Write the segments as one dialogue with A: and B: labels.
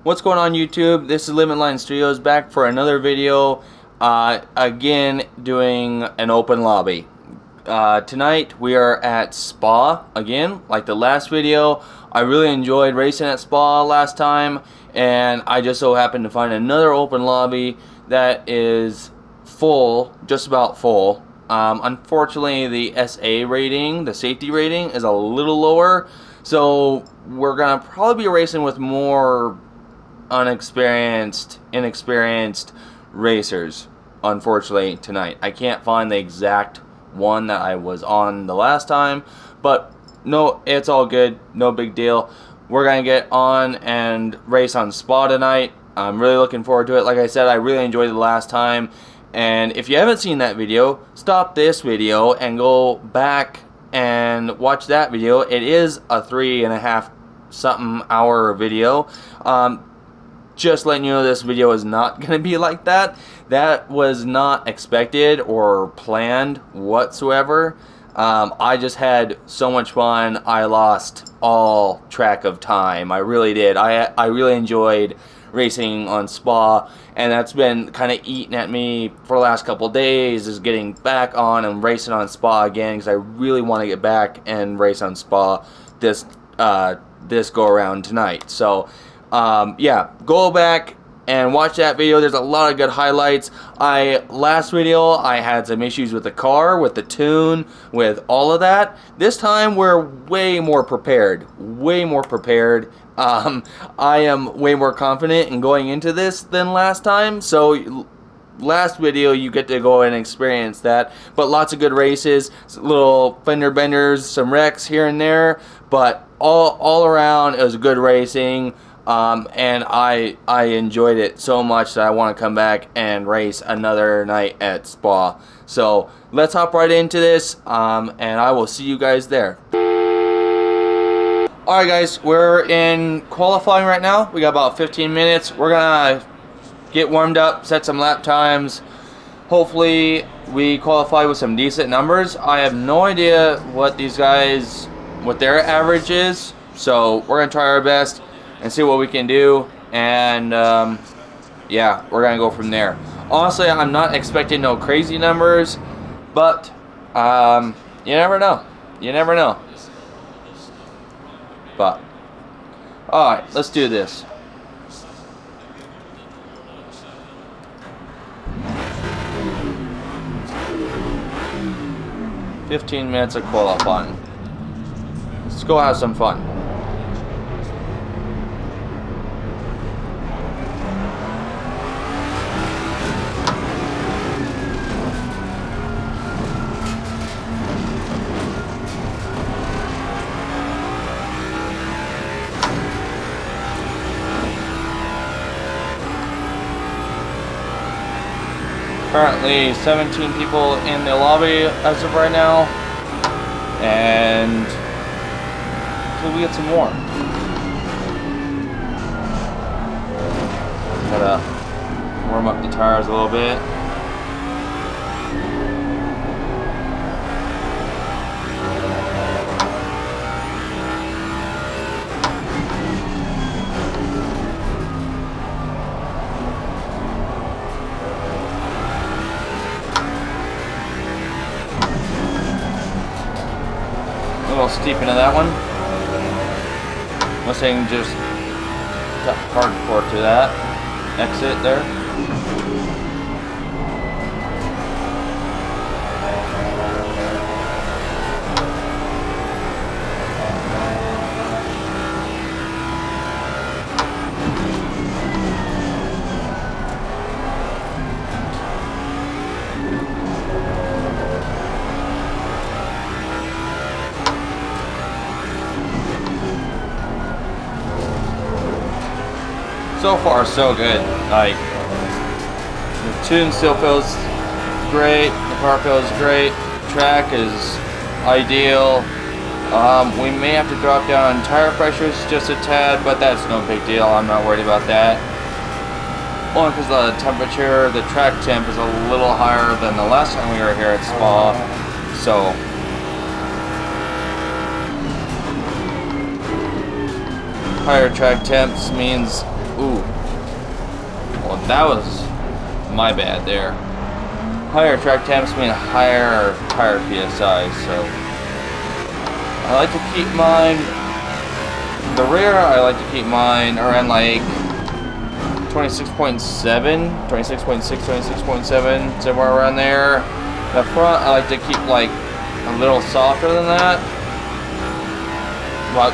A: What's going on YouTube? This is Limit Line Studios back for another video. Again, doing an open lobby. Tonight we are at Spa again, like the last video. I really enjoyed racing at Spa last time, and I just so happened to find another open lobby that is full, just about full. Unfortunately, the SA rating, the safety rating, is a little lower, so we're gonna probably be racing with more inexperienced racers. Unfortunately, tonight I can't find the exact one that I was on the last time, but no, it's all good, no big deal. We're gonna get on and race on Spa tonight. I'm really looking forward to it. Like I said, I really enjoyed it the last time, and if you haven't seen that video, stop this video and go back and watch that video. It is a 3.5 something hour video. Just letting you know, this video is not going to be like that. That was not expected or planned whatsoever. I just had so much fun, I lost all track of time. I really did. I really enjoyed racing on Spa, and that's been kind of eating at me for the last couple days, is getting back on and racing on Spa again, because I really want to get back and race on Spa this go around tonight. So yeah, go back and watch that video. There's a lot of good highlights. Last video I had some issues with the car, with the tune, with all of that. This time we're way more prepared. I am way more confident in going into this than last time. So last video you get to go and experience that, but lots of good races, little fender benders, some wrecks here and there, but all around it was good racing. And I enjoyed it so much that I want to come back and race another night at Spa. So let's hop right into this, and I will see you guys there. Alright guys, we're in qualifying right now. We got about 15 minutes. We're gonna get warmed up, set some lap times. Hopefully we qualify with some decent numbers. I have no idea what these guys, what their average is, so we're gonna try our best and see what we can do, and yeah, we're gonna go from there. Honestly, I'm not expecting no crazy numbers, but you never know. But alright, let's do this. "15 minutes of qualifying. Let's go have some fun." Currently 17 people in the lobby as of right now, and until we get some more. Gotta warm up the tires a little bit. A little steep into that one. Unless I can just hardcore to that exit there. So far, so good. Like, the tune still feels great, the car feels great, track is ideal. We may have to drop down tire pressures just a tad, but that's no big deal. I'm not worried about that. Only because the temperature, the track temp is a little higher than the last time we were here at Spa. So higher track temps means Ooh. Well, that was my bad there. Higher track temps mean higher tire PSI, so I like to keep mine, the rear, I like to keep mine around like 26.7, 26.6, 26.7, somewhere around there. The front, I like to keep like a little softer than that. About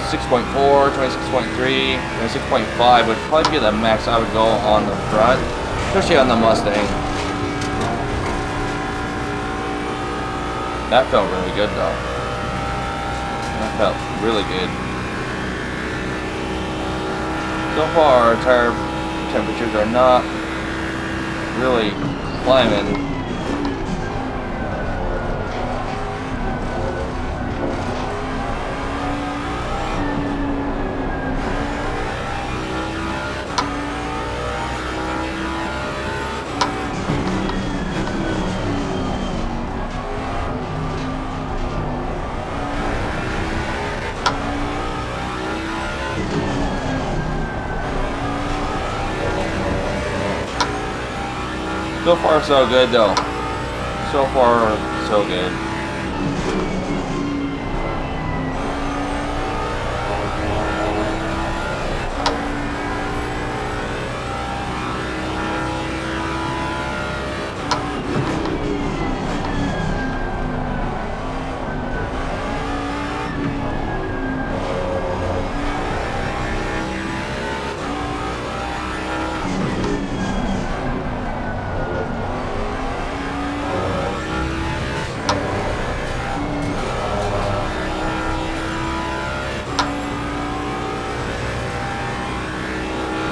A: 26.4, 26.3, 26.5 would probably be the max I would go on the front, especially on the Mustang. That felt really good though. That felt really good. So far, tire temperatures are not really climbing. So far, so good, though. So far, so good.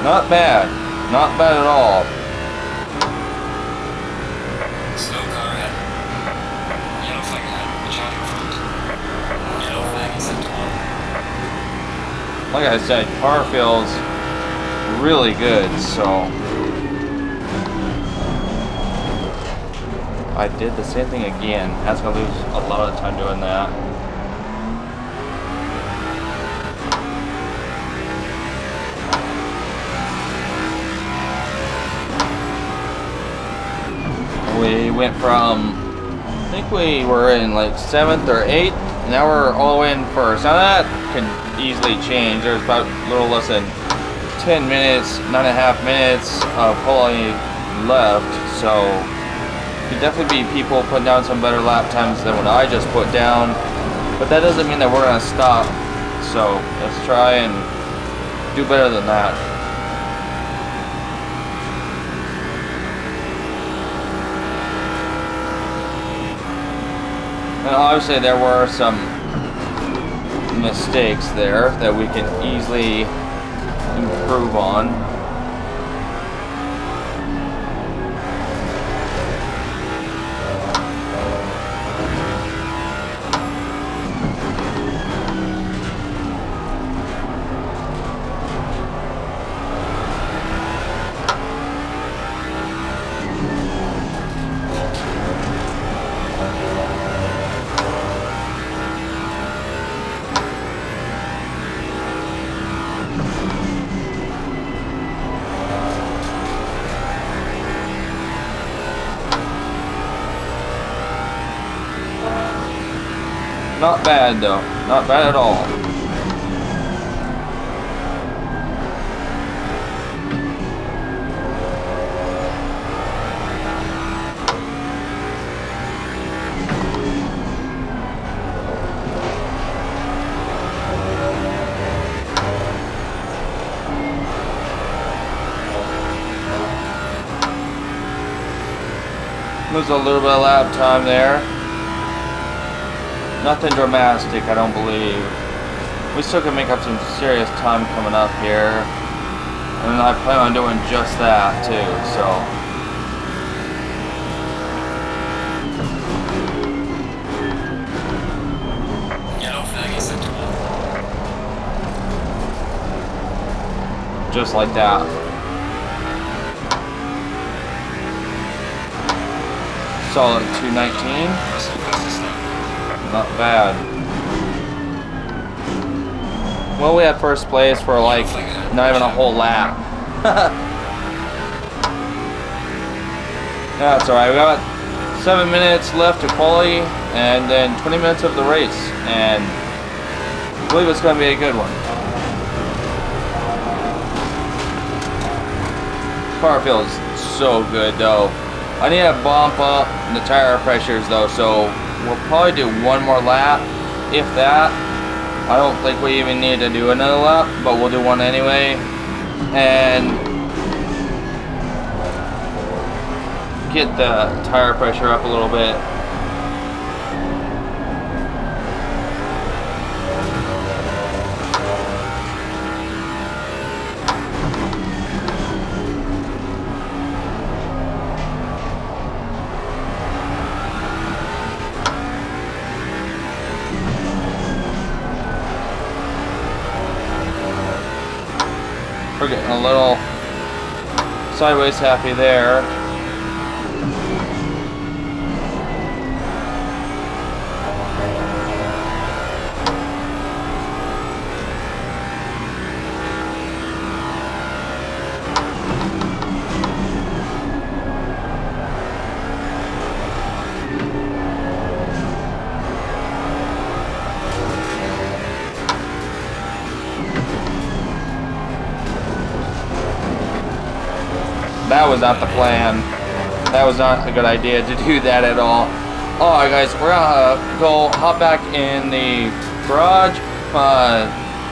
A: Not bad. Not bad at all.
B: Slow car ahead. Yellow flag ahead. Watch out in front. Yellow flag is set to 1.
A: Like I said, car feels really good, so I did the same thing again. That's gonna lose a lot of time doing that. We went from, I think we were in like 7th or 8th, now we're all the way in 1st. Now that can easily change. There's about a little less than 10 minutes, 9.5 minutes of pulling left, so could definitely be people putting down some better lap times than what I just put down, but that doesn't mean that we're going to stop, so let's try and do better than that. And obviously there were some mistakes there that we can easily improve on. Not bad though, not bad at all. Lose a little bit of lap time there. Nothing dramatic, I don't believe. We still can make up some serious time coming up here. And I plan on doing just that too, so.
B: Yellow flag is set to 1.
A: Just like that. Solid 219. Not bad. Well, we had first place for like Not even a whole lap. That's alright. We got 7 minutes left to quali, and then 20 minutes of the race, and I believe it's going to be a good one. Car feels so good though. I need to bump up the tire pressures though, so we'll probably do one more lap, if that. I don't think we even need to do another lap, but we'll do one anyway. And get the tire pressure up a little bit. We're getting a little sideways happy there. That was not the plan. That was not a good idea to do that at all. Alright guys, we're gonna go hop back in the garage,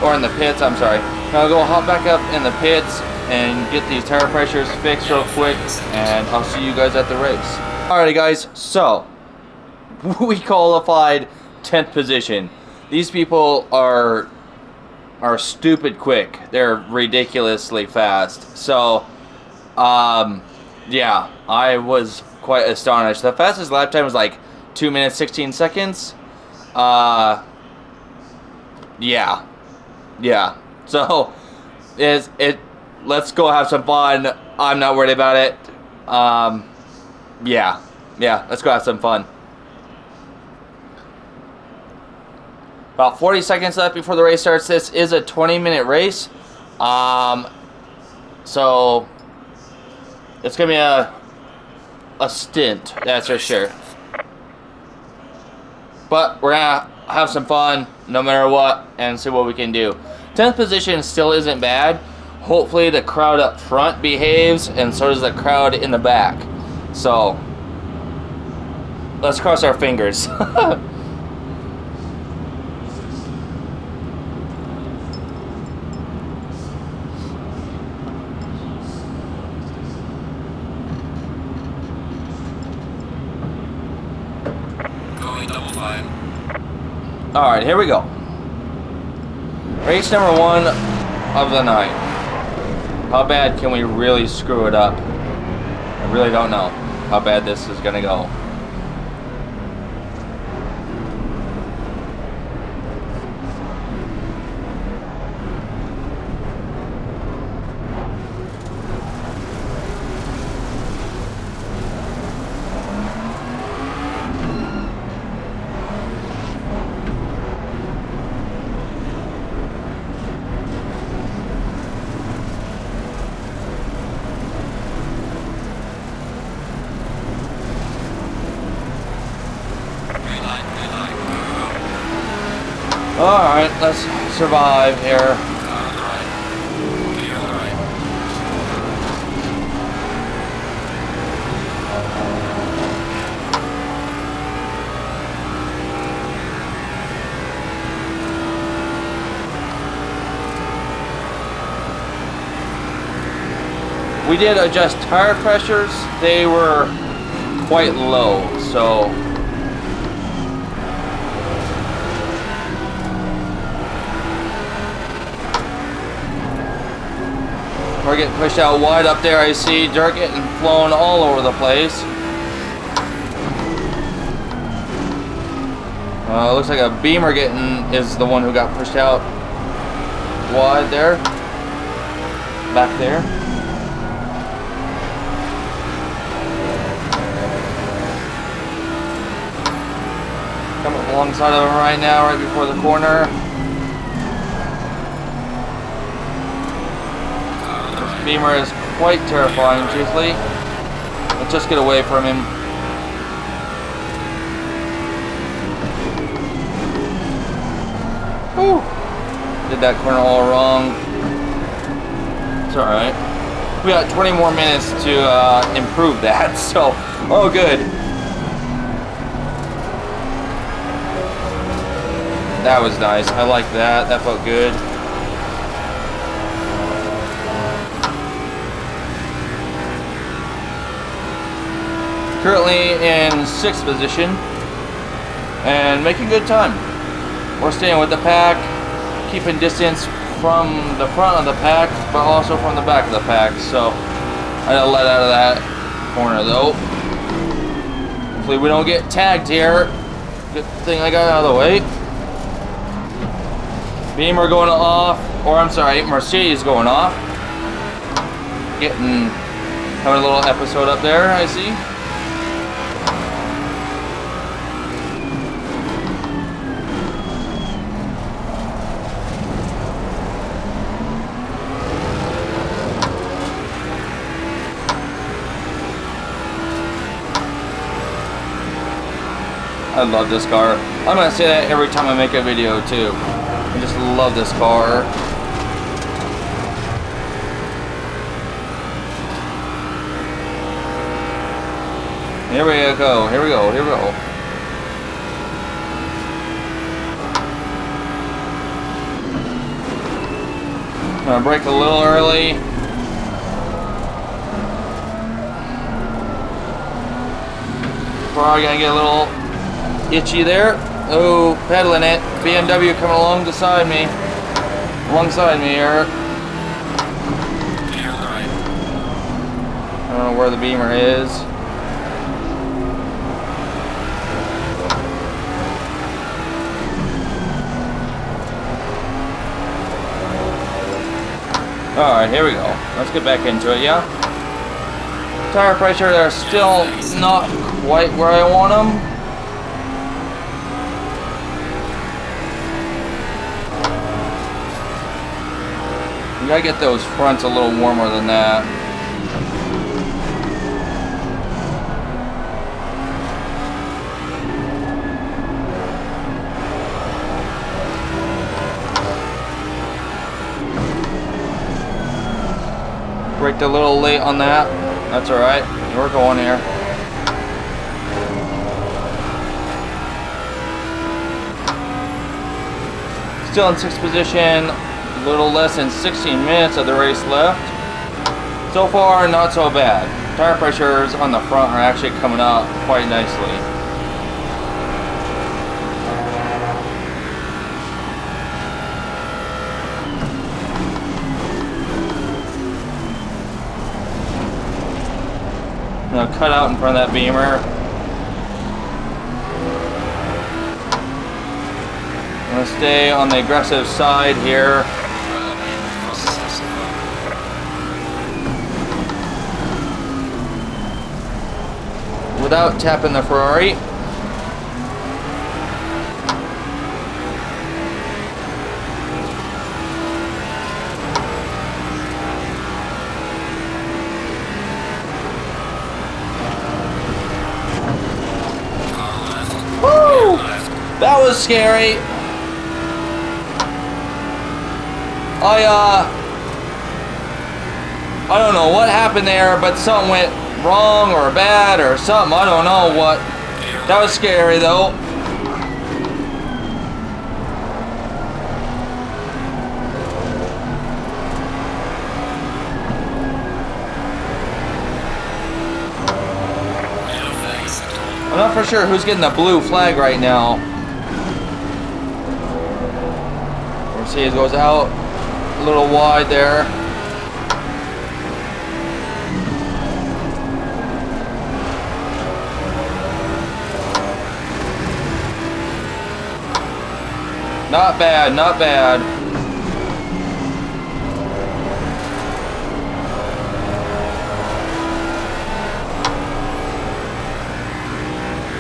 A: or in the pits, I'm sorry. Gonna go hop back up in the pits and get these tire pressures fixed real quick, and I'll see you guys at the race. Alrighty guys, so we qualified 10th position. These people are stupid quick. They're ridiculously fast. So yeah, I was quite astonished. The fastest lap time was like 2 minutes 16 seconds. Yeah. So let's go have some fun. I'm not worried about it. Yeah, let's go have some fun. About 40 seconds left before the race starts. This is a 20-minute race. So it's gonna be a stint, that's for sure. But we're gonna have some fun no matter what and see what we can do. 10th position still isn't bad. Hopefully the crowd up front behaves, and so does the crowd in the back. So let's cross our fingers. Alright, here we go. Race number 1 of the night. How bad can we really screw it up? I really don't know how bad this is gonna go. Alright, let's survive here. We did adjust tire pressures. They were quite low, so we're getting pushed out wide up there. I see dirt getting flown all over the place. Looks like a Beamer is the one who got pushed out wide there. Back there. Coming alongside of him right now, right before the corner. Beamer is quite terrifying, truthfully. Let's just get away from him. Whew. Did that corner all wrong. It's alright. We got 20 more minutes to improve that, so, oh good. That was nice. I like that. That felt good. Currently in 6th position and making good time. We're staying with the pack, keeping distance from the front of the pack, but also from the back of the pack. So I gotta let out of that corner though. Hopefully we don't get tagged here. Good thing I got out of the way. Beamer going off, or I'm sorry, Mercedes going off. Having a little episode up there, I see. I love this car. I'm gonna say that every time I make a video too. I just love this car. Here we go, here we go, here we go. I'm gonna brake a little early. Probably gonna get a little itchy there. Oh, pedaling it. BMW coming along beside me. Alongside me here. I don't know where the Beamer is. Alright, here we go. Let's get back into it, yeah? Tire pressure, they're still not quite where I want them. You gotta get those fronts a little warmer than that. Braked a little late on that. That's alright. We're going here. Still in 6th position. A little less than 16 minutes of the race left. So far, not so bad. Tire pressures on the front are actually coming up quite nicely. I'm gonna cut out in front of that Beamer. I'm gonna stay on the aggressive side here. Without tapping the Ferrari. Woo! That was scary. I don't know what happened there, but something went wrong or bad or something. I don't know what. That was scary though. I'm not for sure who's getting the blue flag right now. Mercedes goes out a little wide there. Not bad, not bad.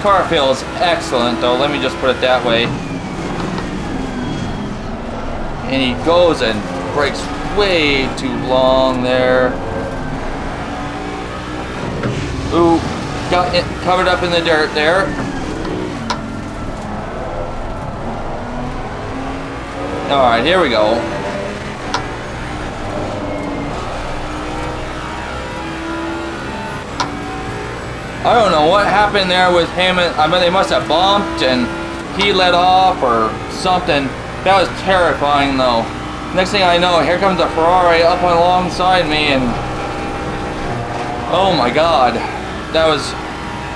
A: Car feels excellent though, let me just put it that way. And he goes and brakes way too long there. Ooh, got it covered up in the dirt there. Alright, here we go. I don't know what happened there with him. I mean, they must have bumped and he let off or something. That was terrifying though. Next thing I know, here comes a Ferrari up alongside me and oh my god, that was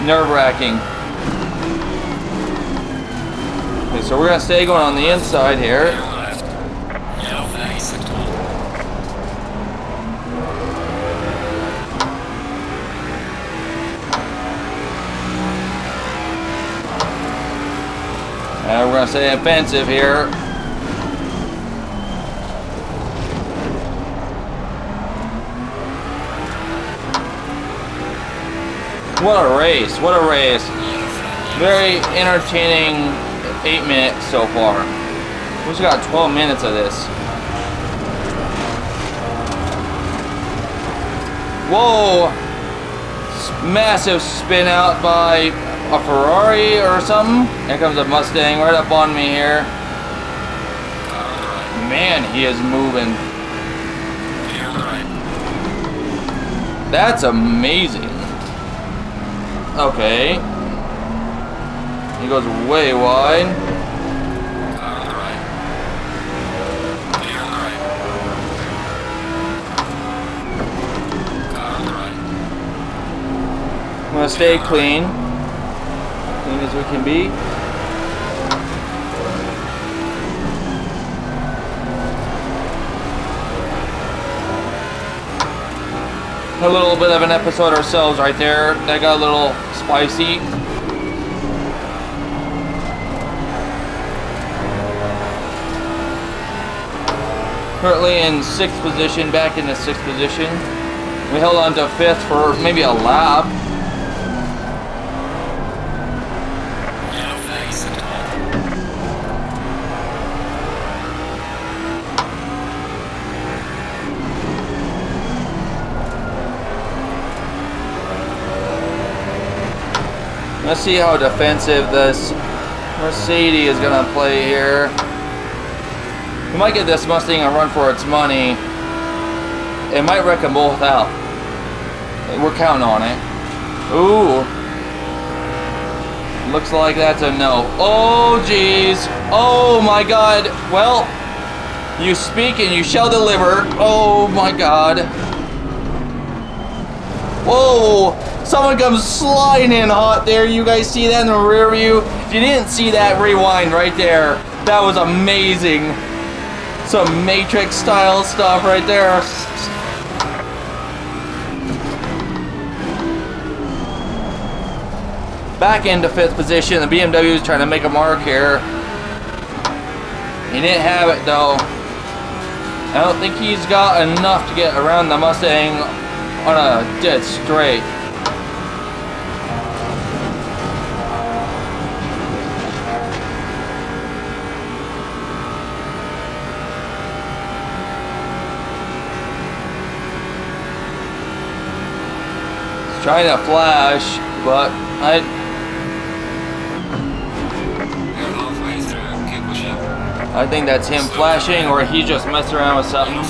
A: nerve-wracking. Okay, so we're gonna stay going on the inside here. And we're gonna stay offensive here. What a race, what a race. Very entertaining 8 minutes so far. We just got 12 minutes of this. Whoa! Massive spin out by a Ferrari or something. Here comes a Mustang right up on me here. Man, he is moving. That's amazing. Okay. He goes way wide. I'm gonna stay clean. Clean as we can be. A little bit of an episode ourselves right there. That got a little spicy. Currently in 6th position, back in the 6th position. We held on to 5th for maybe a lap. Let's see how defensive this Mercedes is gonna play here. We might get this Mustang a run for its money. It might wreck them both out. We're counting on it. Ooh. Looks like that's a no. Oh, geez. Oh, my God. Well, you speak and you shall deliver. Oh, my God. Whoa. Someone comes sliding in hot there. You guys see that in the rear view? If you didn't see that, rewind right there. That was amazing. Some Matrix style stuff right there. Back into 5th position. The BMW is trying to make a mark here. He didn't have it though. I don't think he's got enough to get around the Mustang on a dead straight. Trying to flash, but I think that's him flashing, or he just messed around with something.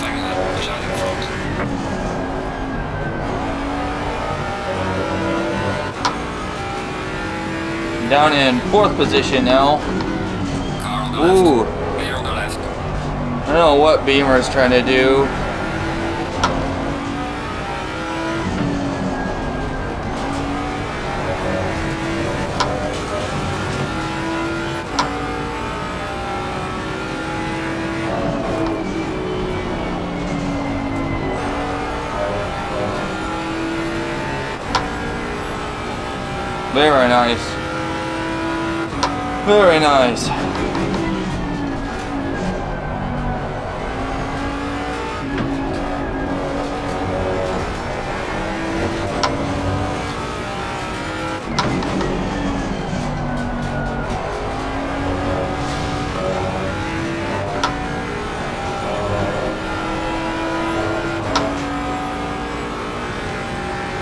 A: Down in 4th position now. Ooh. I don't know what Beamer is trying to do. Very nice. Very nice.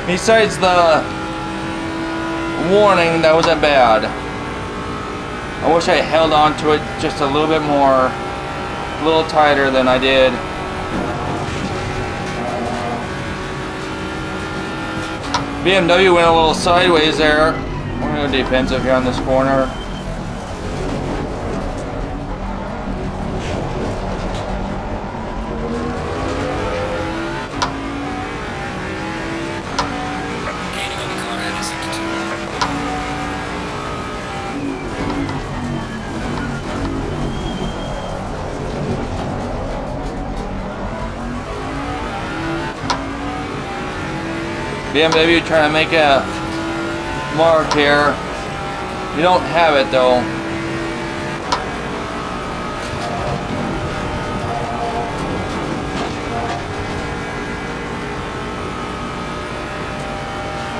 A: Besides the warning, that wasn't bad. I wish I held on to it just a little bit more, a little tighter than I did. BMW went a little sideways there. We're going to go defensive here on this corner. BMW trying to make a mark here. You don't have it though.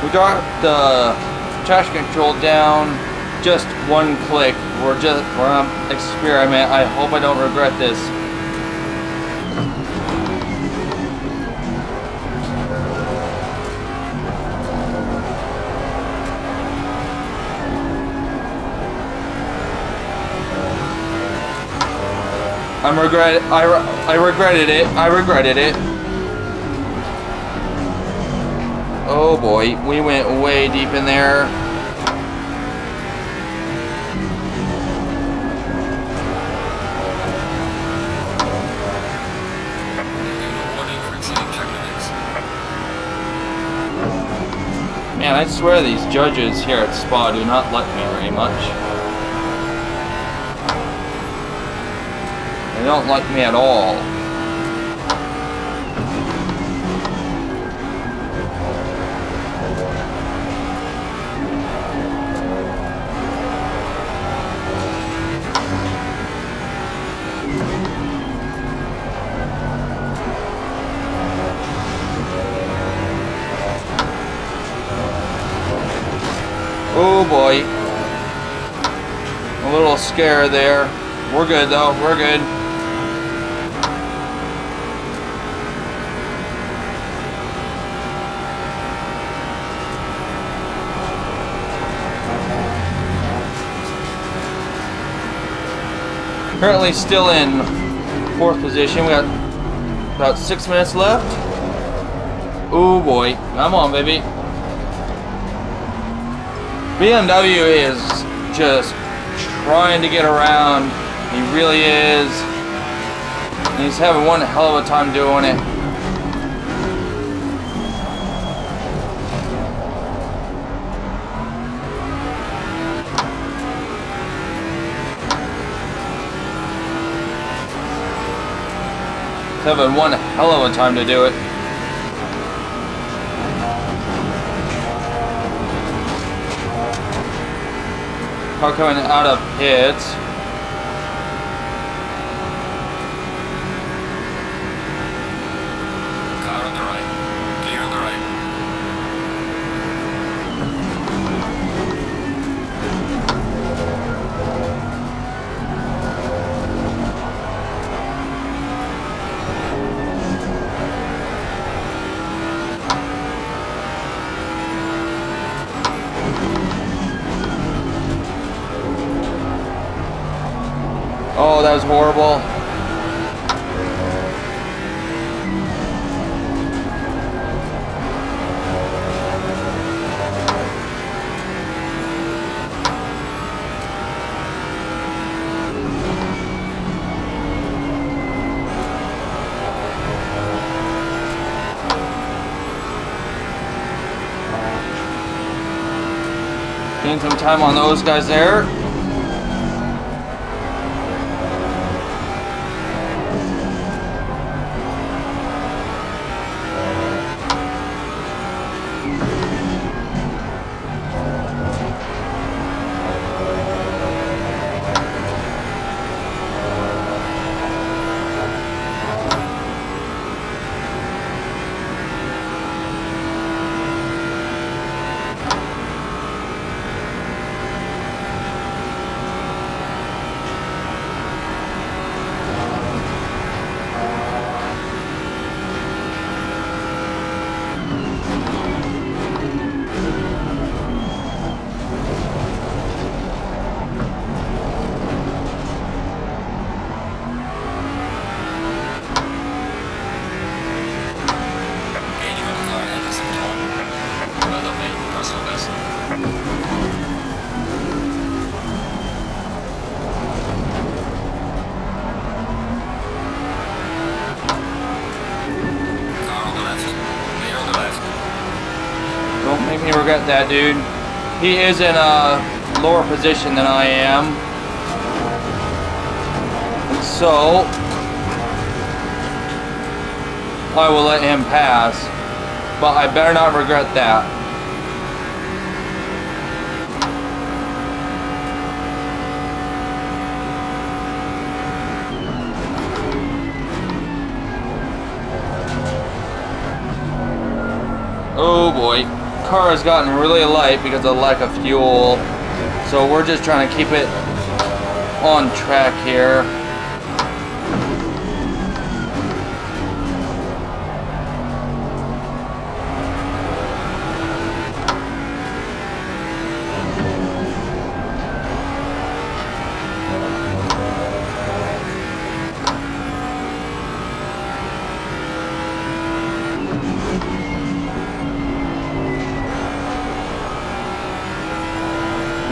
A: We dropped the traction control down just one click. We're on experiment. I hope I don't regret this. I regretted it. I regretted it. Oh boy, we went way deep in there. Man, I swear these judges here at Spa do not like me very much. They don't like me at all. Oh boy. A little scare there. We're good though, we're good. Currently still in 4th position. We got about 6 minutes left. Oh boy, come on baby. BMW is just trying to get around. He really is. And he's having one hell of a time doing it. Having one hell of a time to do it. Car coming out of pits.
B: Car on the right. Clear on the right.
A: Oh, that was horrible. Gain some time on those guys there. me regret that, dude. He is in a lower position than I am. So I will let him pass. But I better not regret that. Oh boy, car has gotten really light because of lack of fuel, so we're just trying to keep it on track here.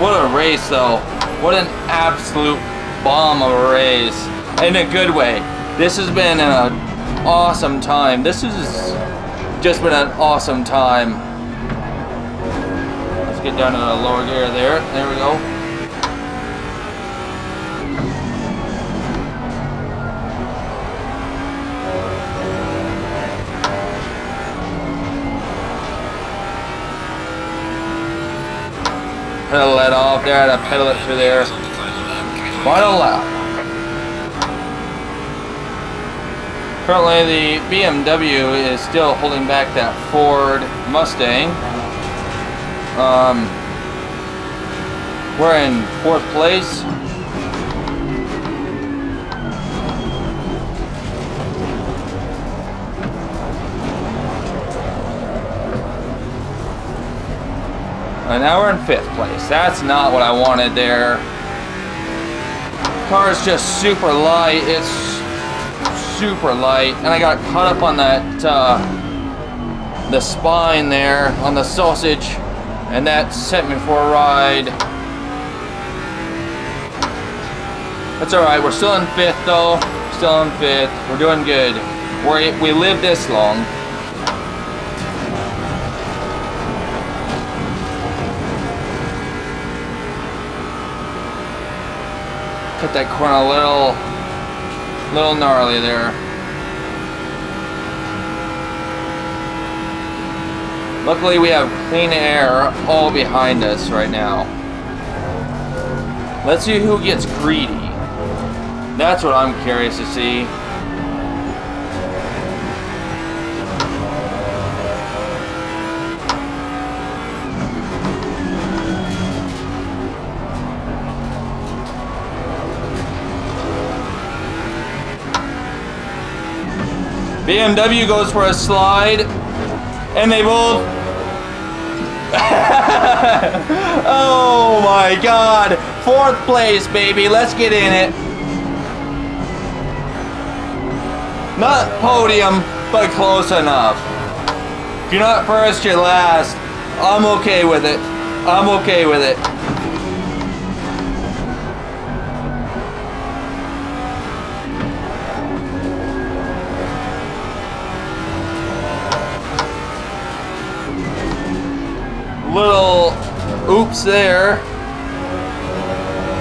A: What a race though. What an absolute bomb of a race. In a good way. This has been an awesome time. This has just been an awesome time. Let's get down to the lower gear there. There we go. Pedal that off there, to pedal it through there. Final lap. Currently the BMW is still holding back that Ford Mustang. We're in 4th place. And now we're in 5th place. That's not what I wanted there. Car is just super light. It's super light. And I got caught up on that, the spine there, on the sausage. And that sent me for a ride. That's alright. We're still in 5th though. Still in 5th. We're doing good. We lived this long. Cut that corner a little gnarly there. Luckily we have clean air all behind us right now. Let's see who gets greedy. That's what I'm curious to see. BMW goes for a slide, and they both... Oh my god! 4th place, baby, let's get in it. Not podium, but close enough. If you're not first, you're last. I'm okay with it. I'm okay with it. Little oops there.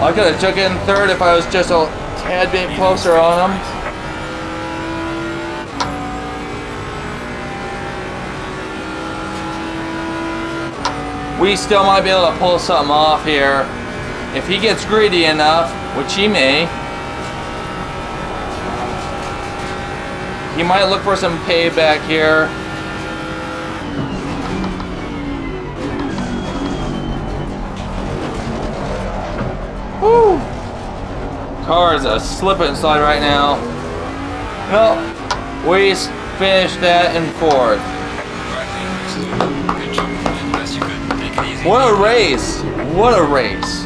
A: I could have took it in 3rd if I was just a tad bit closer on him. We still might be able to pull something off here. If he gets greedy enough, which he may, he might look for some payback here. Woo! Car is a slip and slide right now. No, we finished that in 4th. What a race! What a race!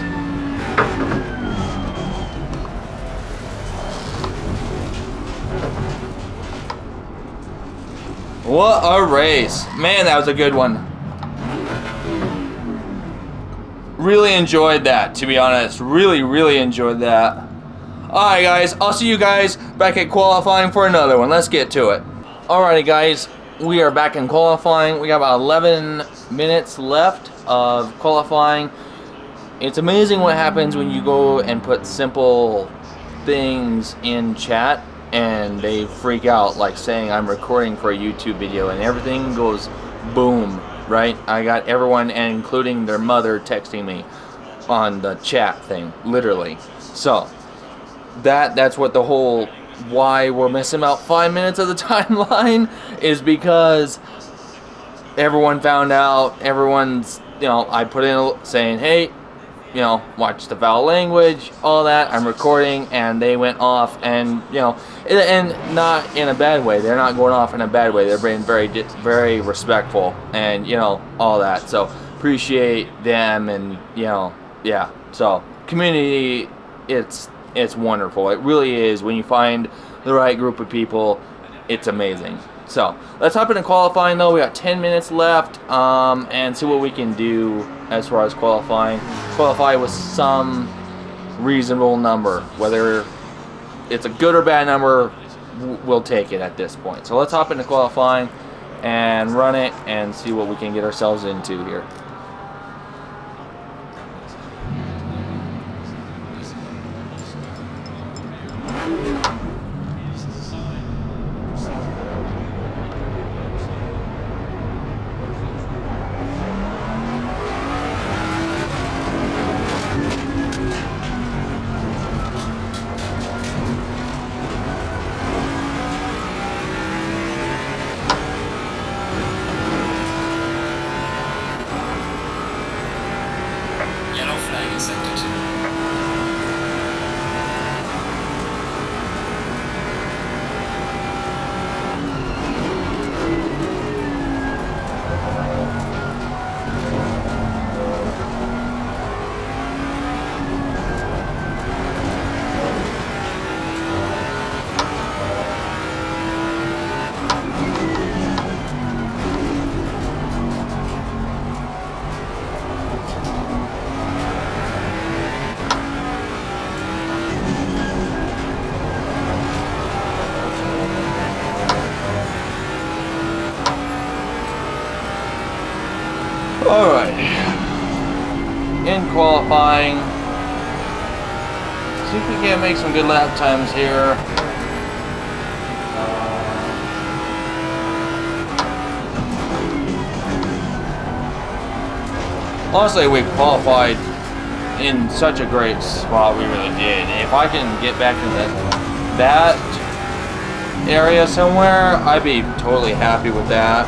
A: What a race! Man, that was a good one. Really enjoyed that, to be honest. Really enjoyed that. Alright guys, I'll see you guys back at qualifying for another one. Let's get to it. Alrighty guys, we are back in qualifying. We got about 11 minutes left of qualifying. It's amazing what happens when you go and put simple things in chat and they freak out, like saying I'm recording for a YouTube video, and everything goes boom, right? I got everyone, and including their mother, texting me on the chat thing, literally. So that's what the whole why we're missing about 5 minutes of the timeline is, because everyone found out. Everyone's, I put in saying, hey, watch the foul language, all that. I'm recording, and they went off, and and not in a bad way. They're not going off in a bad way. They're being very, very respectful, and all that. So appreciate them, and yeah. So community, it's wonderful. It really is. When you find the right group of people, it's amazing. So let's hop into qualifying, though. We got 10 minutes left, and see what we can do as far as qualifying. Qualify with some reasonable number. Whether it's a good or bad number, we'll take it at this point. So let's hop into qualifying and run it and see what we can get ourselves into here.
B: Yellow flag is sector 2.
A: Alright, in qualifying, see if we can make some good lap times here. Honestly, we qualified in such a great spot, we really did. If I can get back to that area somewhere, I'd be totally happy with that.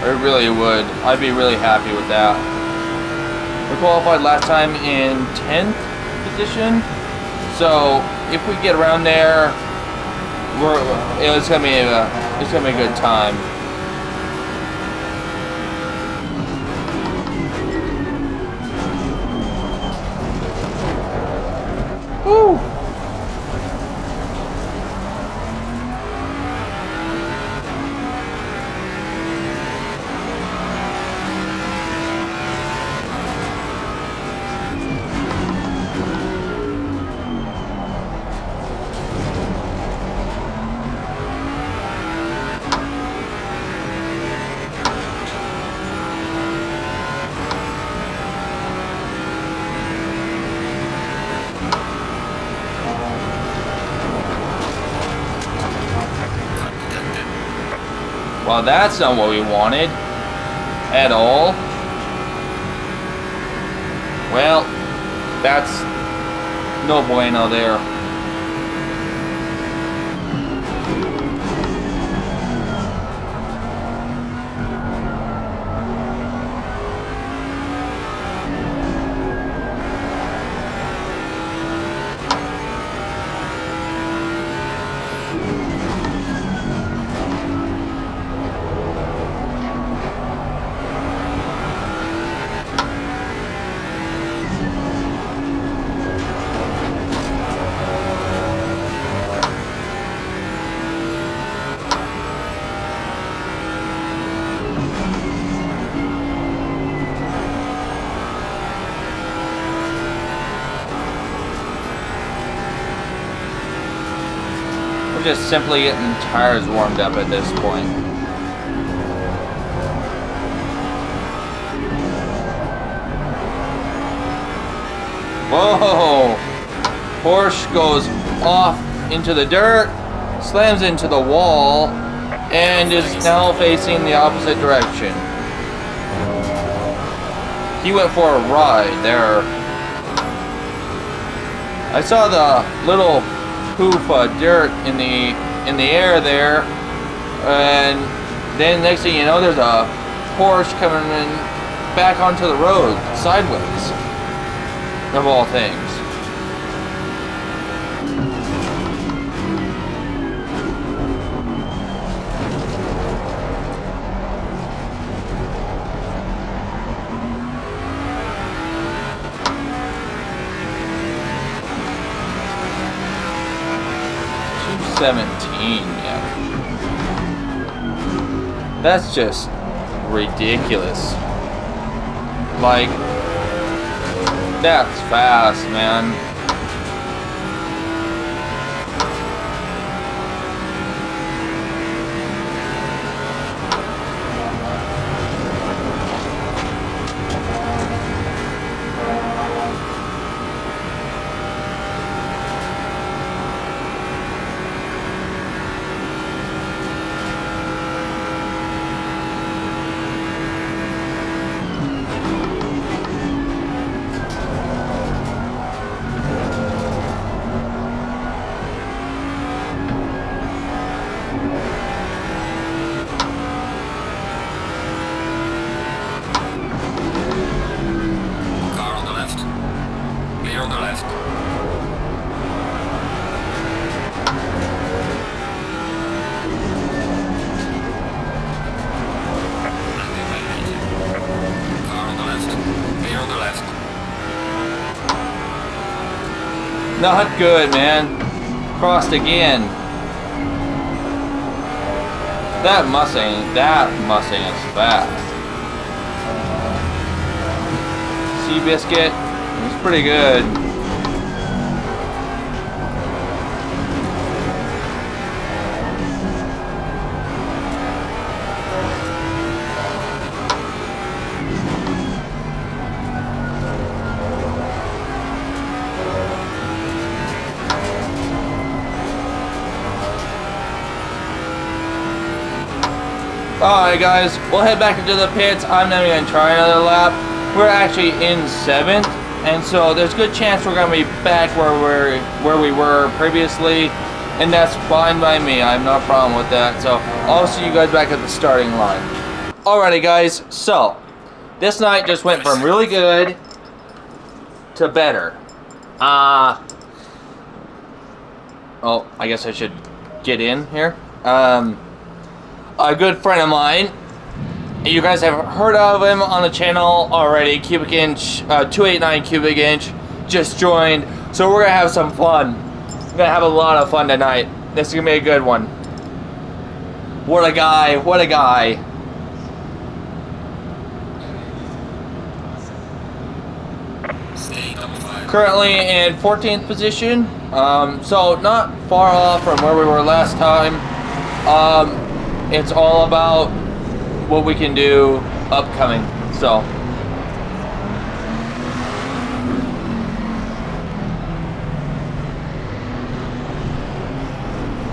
A: It really would. I'd be really happy with that. We qualified last time in 10th position, so if we get around there, it's gonna be a good time. Woo! Well, that's not what we wanted at all. Well, that's no bueno there. just simply getting tires warmed up at this point. Whoa! Porsche goes off into the dirt, slams into the wall, and is now facing the opposite direction. He went for a ride there. I saw the little poof of dirt in the air there, and then next thing you know, there's a Porsche coming in back onto the road sideways. Of all things. Yeah. That's just ridiculous. Like, that's fast, man. Not good, man. Crossed again. That Mustang is fast. Seabiscuit, it's pretty good. Alright guys, we'll head back into the pits. I'm not even going to try another lap. We're actually in 7th, and so there's a good chance we're going to be back where we were previously, and that's fine by me. I have no problem with that. So I'll see you guys back at the starting line. Alrighty guys, so this night just went from really good to better. Oh, I guess I should get in here. A good friend of mine, you guys have heard of him on the channel already, Cubic Inch, 289 Cubic Inch, just joined, so we're gonna have some fun. We're gonna have a lot of fun tonight. This is gonna be a good one. What a guy, what a guy. Currently in 14th position, so not far off from where we were last time. It's all about what we can do upcoming, so.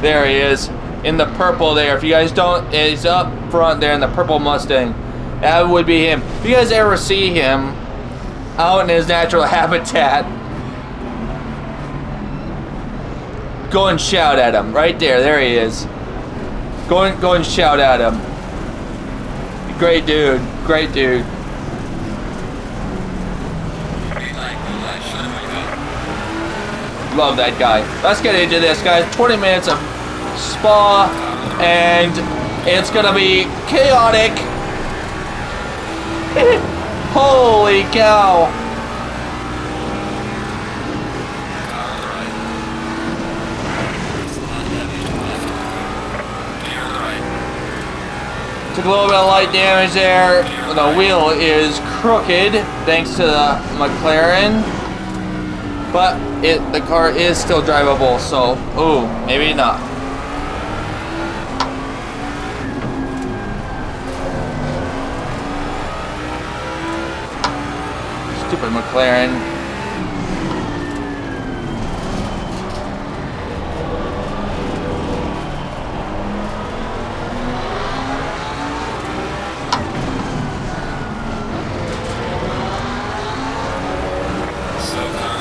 A: There he is, in the purple there. If you guys don't, he's up front there in the purple Mustang. That would be him. If you guys ever see him out in his natural habitat, go and shout at him. Right there he is. Go and shout at him. Great dude, great dude. Love that guy. Let's get into this, guys. 20 minutes of Spa, and it's gonna be chaotic. Holy cow. Took a little bit of light damage there. The wheel is crooked thanks to the McLaren, but the car is still drivable, so ooh, maybe not. Stupid McLaren.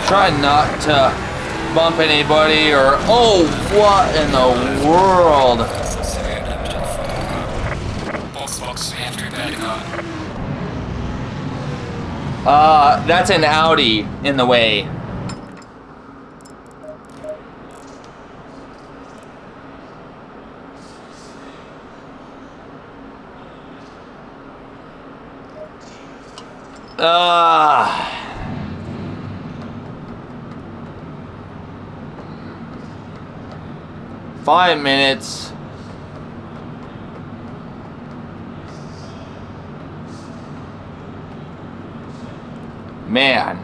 A: Try not to bump anybody or... Oh, what in the world? That's an Audi in the way. Ah. 5 minutes. Man,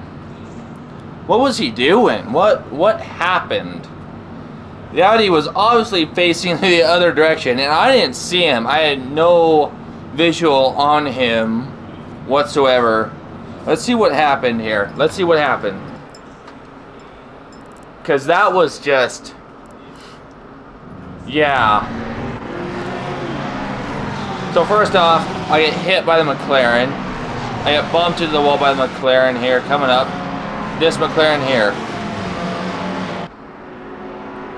A: what was he doing? What happened? The Audi was obviously facing the other direction, and I didn't see him. I had no visual on him whatsoever. Let's see what happened here. Let's see what happened. Because that was just... Yeah. So first off, I get hit by the McLaren. I get bumped into the wall by the McLaren here, coming up. This McLaren here.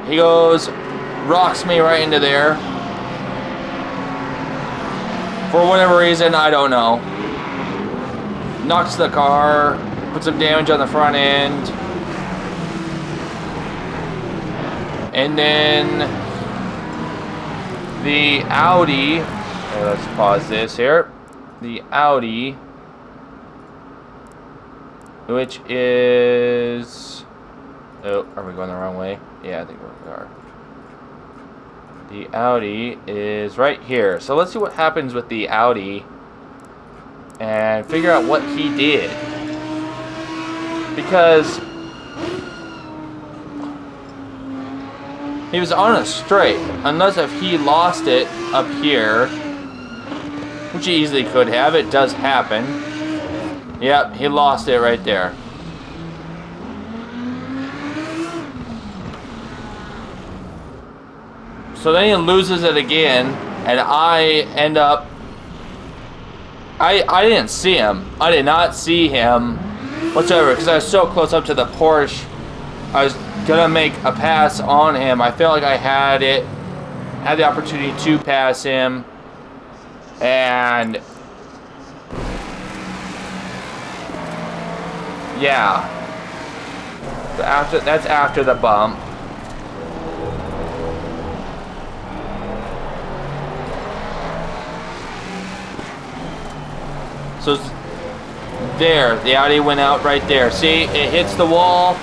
A: He goes, rocks me right into there. For whatever reason, I don't know. Knocks the car, puts some damage on the front end. And then the Audi, let's pause this here. The Audi, which is, oh, are we going the wrong way? Yeah, I think we are. The Audi is right here. So let's see what happens with the Audi and figure out what he did. Because he was on a straight, unless if he lost it up here, which he easily could have. It does happen. Yep, he lost it right there. So then he loses it again, and I end up... I didn't see him. I did not see him whatsoever, because I was so close up to the Porsche. I was gonna make a pass on him. I felt like I had the opportunity to pass him, and yeah, that's after the bump. So there, the Audi went out right there. See, it hits the wall,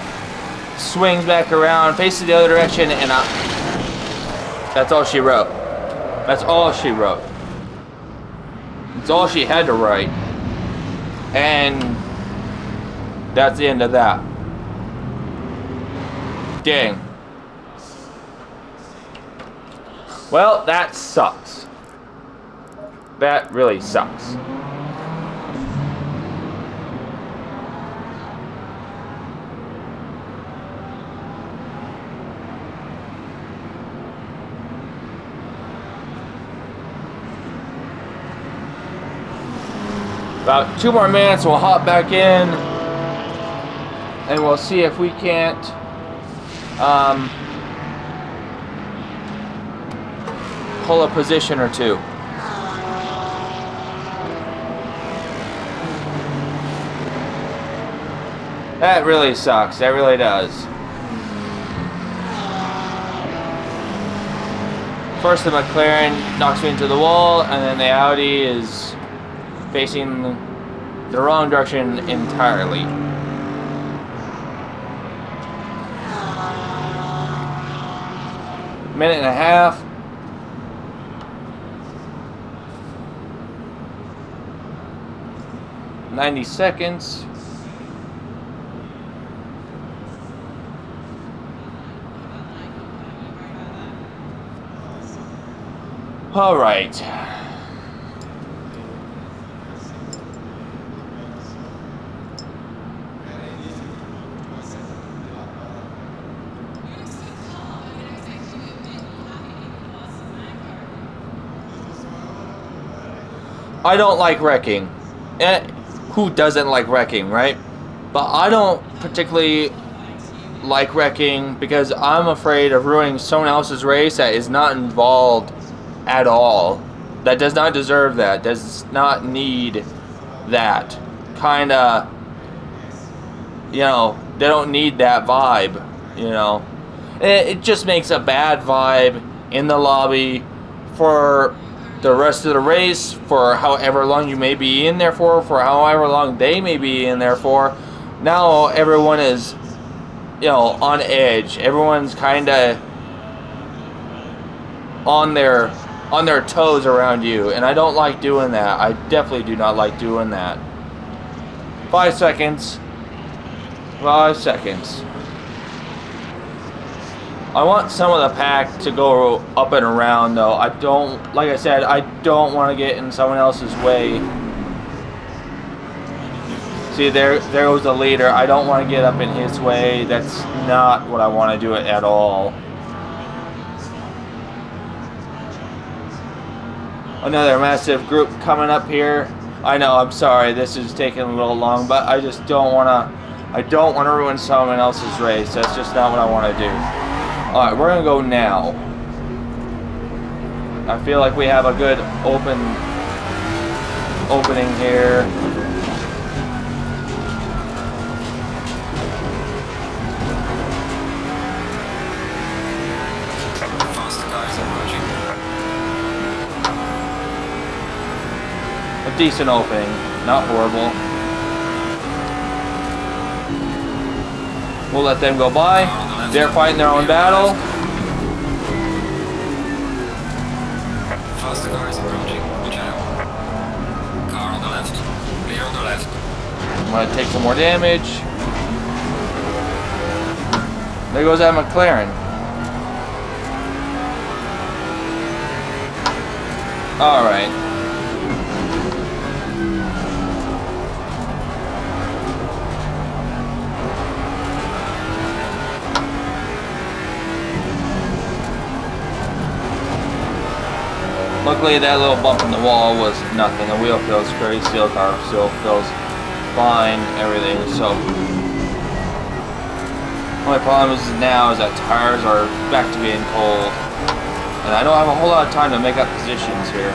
A: swings back around, faces the other direction, and that's all she wrote. That's all she wrote. It's all she had to write. And that's the end of that. Dang. Well, that sucks. That really sucks. About 2 more minutes, we'll hop back in, and we'll see if we can't pull a position or two. That really sucks. That really does. First, the McLaren knocks me into the wall, and then the Audi is facing the wrong direction entirely. Minute and a half. $90 seconds. All right. I don't like wrecking. Who doesn't like wrecking, right? But I don't particularly like wrecking because I'm afraid of ruining someone else's race that is not involved at all. That does not deserve that. Does not need that. Kinda, you know, they don't need that vibe, you know. It just makes a bad vibe in the lobby for the rest of the race, for however long you may be in there for however long they may be in there for. Now everyone is, you know, on edge. Everyone's kind of on their toes around you, and I don't like doing that. I definitely do not like doing that. 5 seconds. 5 seconds. I want some of the pack to go up and around, though. I don't, like I said, I don't want to get in someone else's way. See, there goes the leader. I don't want to get up in his way. That's not what I want to do it at all. Another massive group coming up here. I know, I'm sorry, this is taking a little long, but I just don't want to ruin someone else's race. That's just not what I want to do. Alright, we're going to go now. I feel like we have a good opening here. A decent opening, not horrible. We'll let them go by. They're fighting their own battle.
B: Faster cars approaching. Watch out. Car on the left. Clear on the left.
A: I'm gonna take some more damage. There goes that McLaren. Alright. Luckily, that little bump in the wall was nothing. The wheel feels great. Steel car still feels fine. Everything. So, only problem is now is that tires are back to being cold, and I don't have a whole lot of time to make up positions here.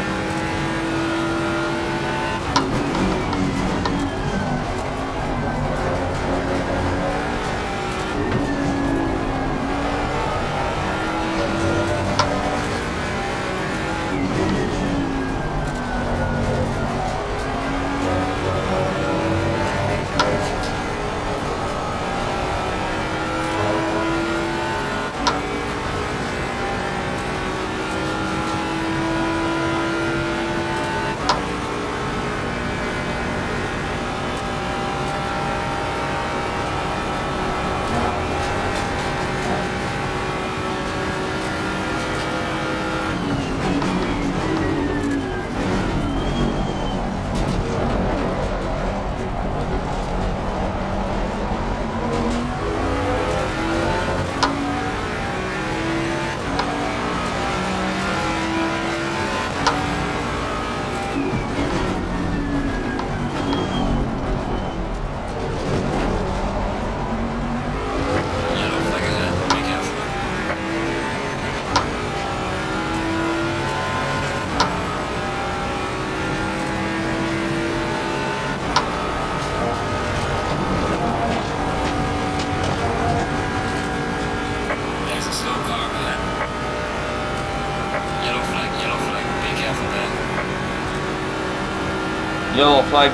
A: Yellow flag,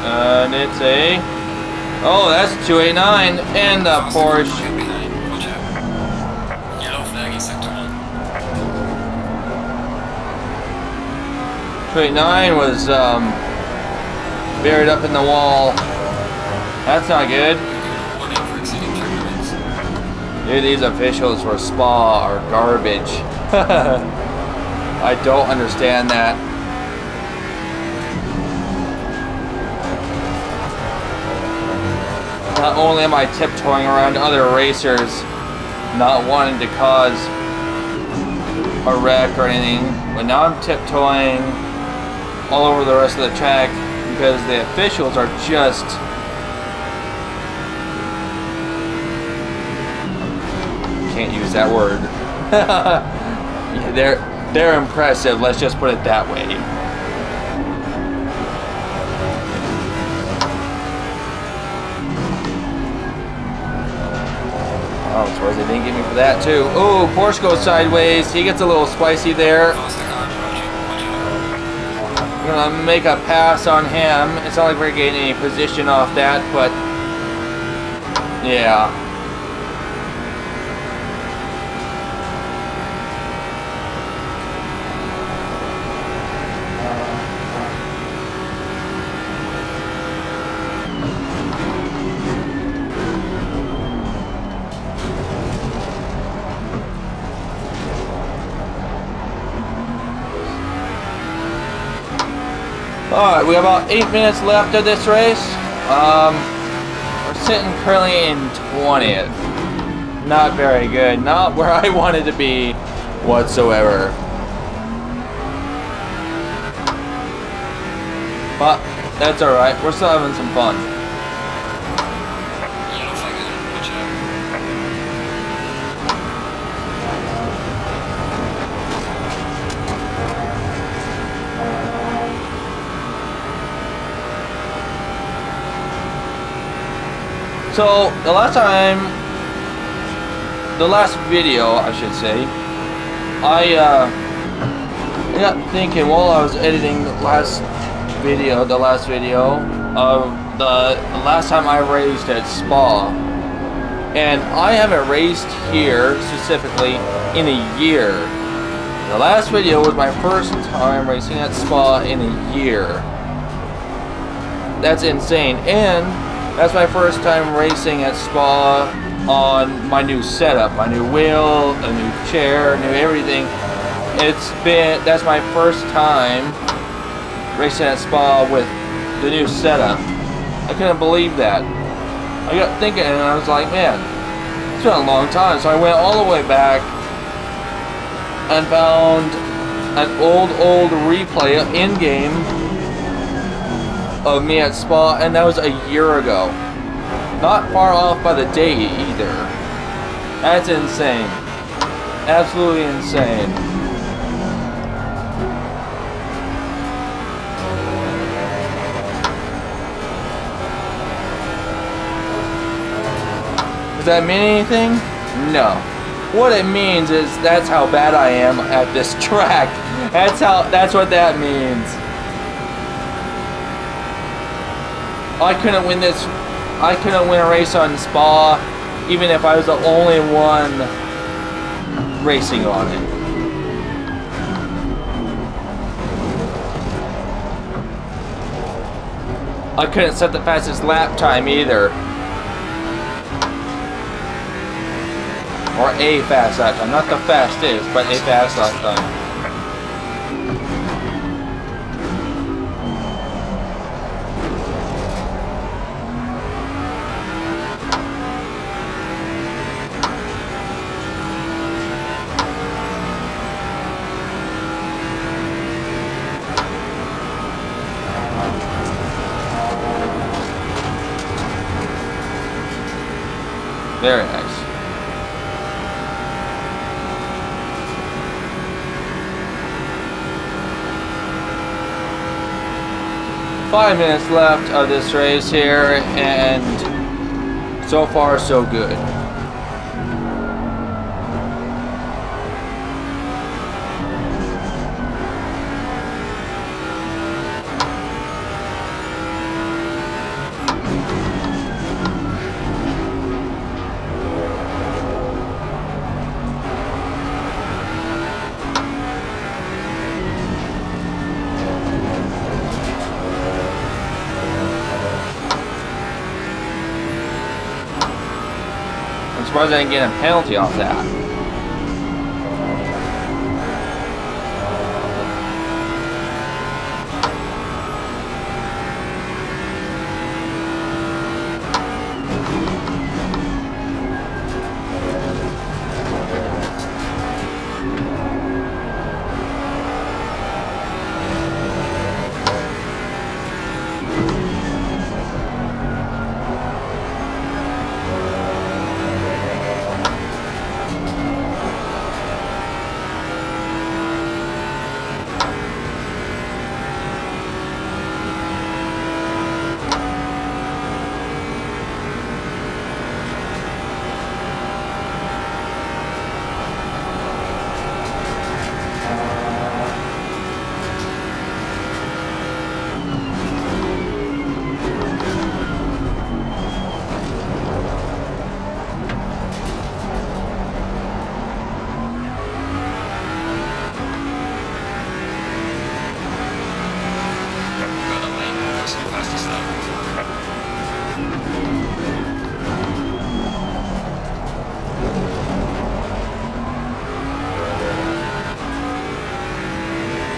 A: and it's a, oh, that's 289, and the Porsche.
B: Watch out. Yellow flag in sector 1.
A: 289 was buried up in the wall. That's not good.
B: Warning for exceeding track limits.
A: Dude, these officials for Spa are garbage. I don't understand that. Not only am I tiptoeing around other racers, not wanting to cause a wreck or anything, but now I'm tiptoeing all over the rest of the track because the officials are just can't use that word. They're impressive. Let's just put it that way. Oh, I'm surprised they didn't get me for that too. Oh, Porsche goes sideways. He gets a little spicy there. I'm gonna make a pass on him. It's not like we're getting any position off that, but yeah. Alright, we have about 8 minutes left of this race. We're sitting currently in 20th. Not very good. Not where I wanted to be whatsoever. But that's alright. We're still having some fun. So, the last video, I should say, I got thinking while I was editing the last video of the last time I raced at Spa. And I haven't raced here, specifically, in a year. The last video was my first time racing at Spa in a year. That's insane. And that's my first time racing at Spa on my new setup, my new wheel, a new chair, new everything. That's my first time racing at Spa with the new setup. I couldn't believe that. I got thinking and I was like, man, it's been a long time. So I went all the way back and found an old replay in-game of me at Spa, and that was a year ago. Not far off by the date either. That's insane. Absolutely insane. Does that mean anything? No. What it means is that's how bad I am at this track. That's what that means. I couldn't win a race on Spa, even if I was the only one racing on it. I couldn't set the fastest lap time either. Or a fast lap time. Not the fastest, but a fast lap time. Very nice. Five minutes left of this race here, and so far so good. I'm surprised I didn't get a penalty off that.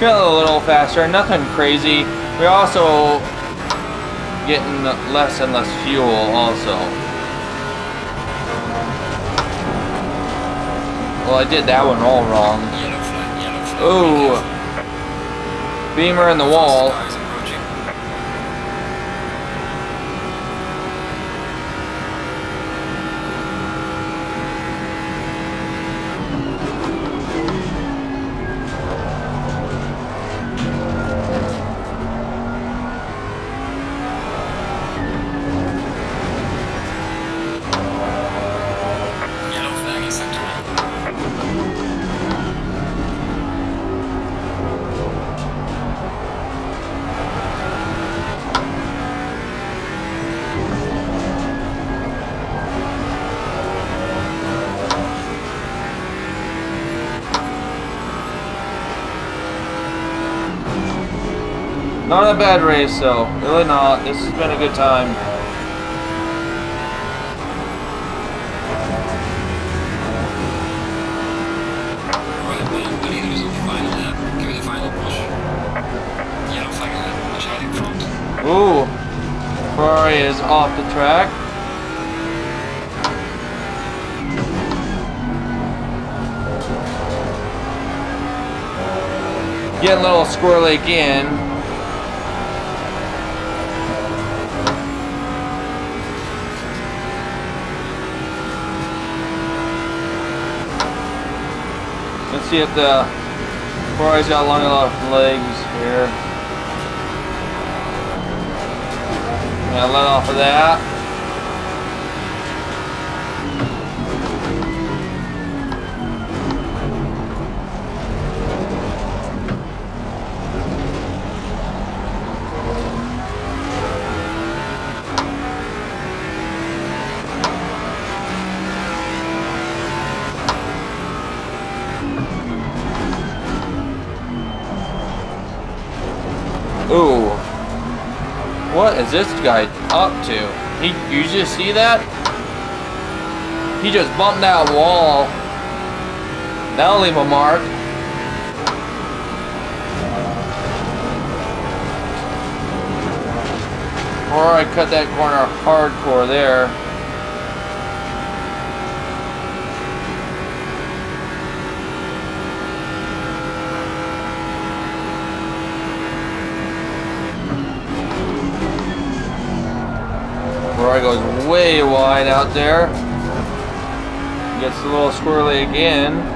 A: Getting a little faster, nothing crazy. We're also getting less and less fuel also. Well, I did that one all wrong.
B: Yellow flag.
A: Ooh. Beamer in the wall.
B: Cars approaching. Yellow flag is set to on.
A: Not a bad race though, really not. This has been a good time.
B: Alright, man, the leader is on the final lap. Give me the final push. Yellow flag ahead. Watch out in front.
A: Ooh, Ferrari is off the track. Getting a little squirrely again. Let's see if the Ferrari's got long enough legs here. Yeah, let off of that. Ooh. What is this guy up to? You just see that? He just bumped that wall. That'll leave a mark. Or I cut that corner hardcore there. Ferrari goes way wide out there. Gets a little squirrely again.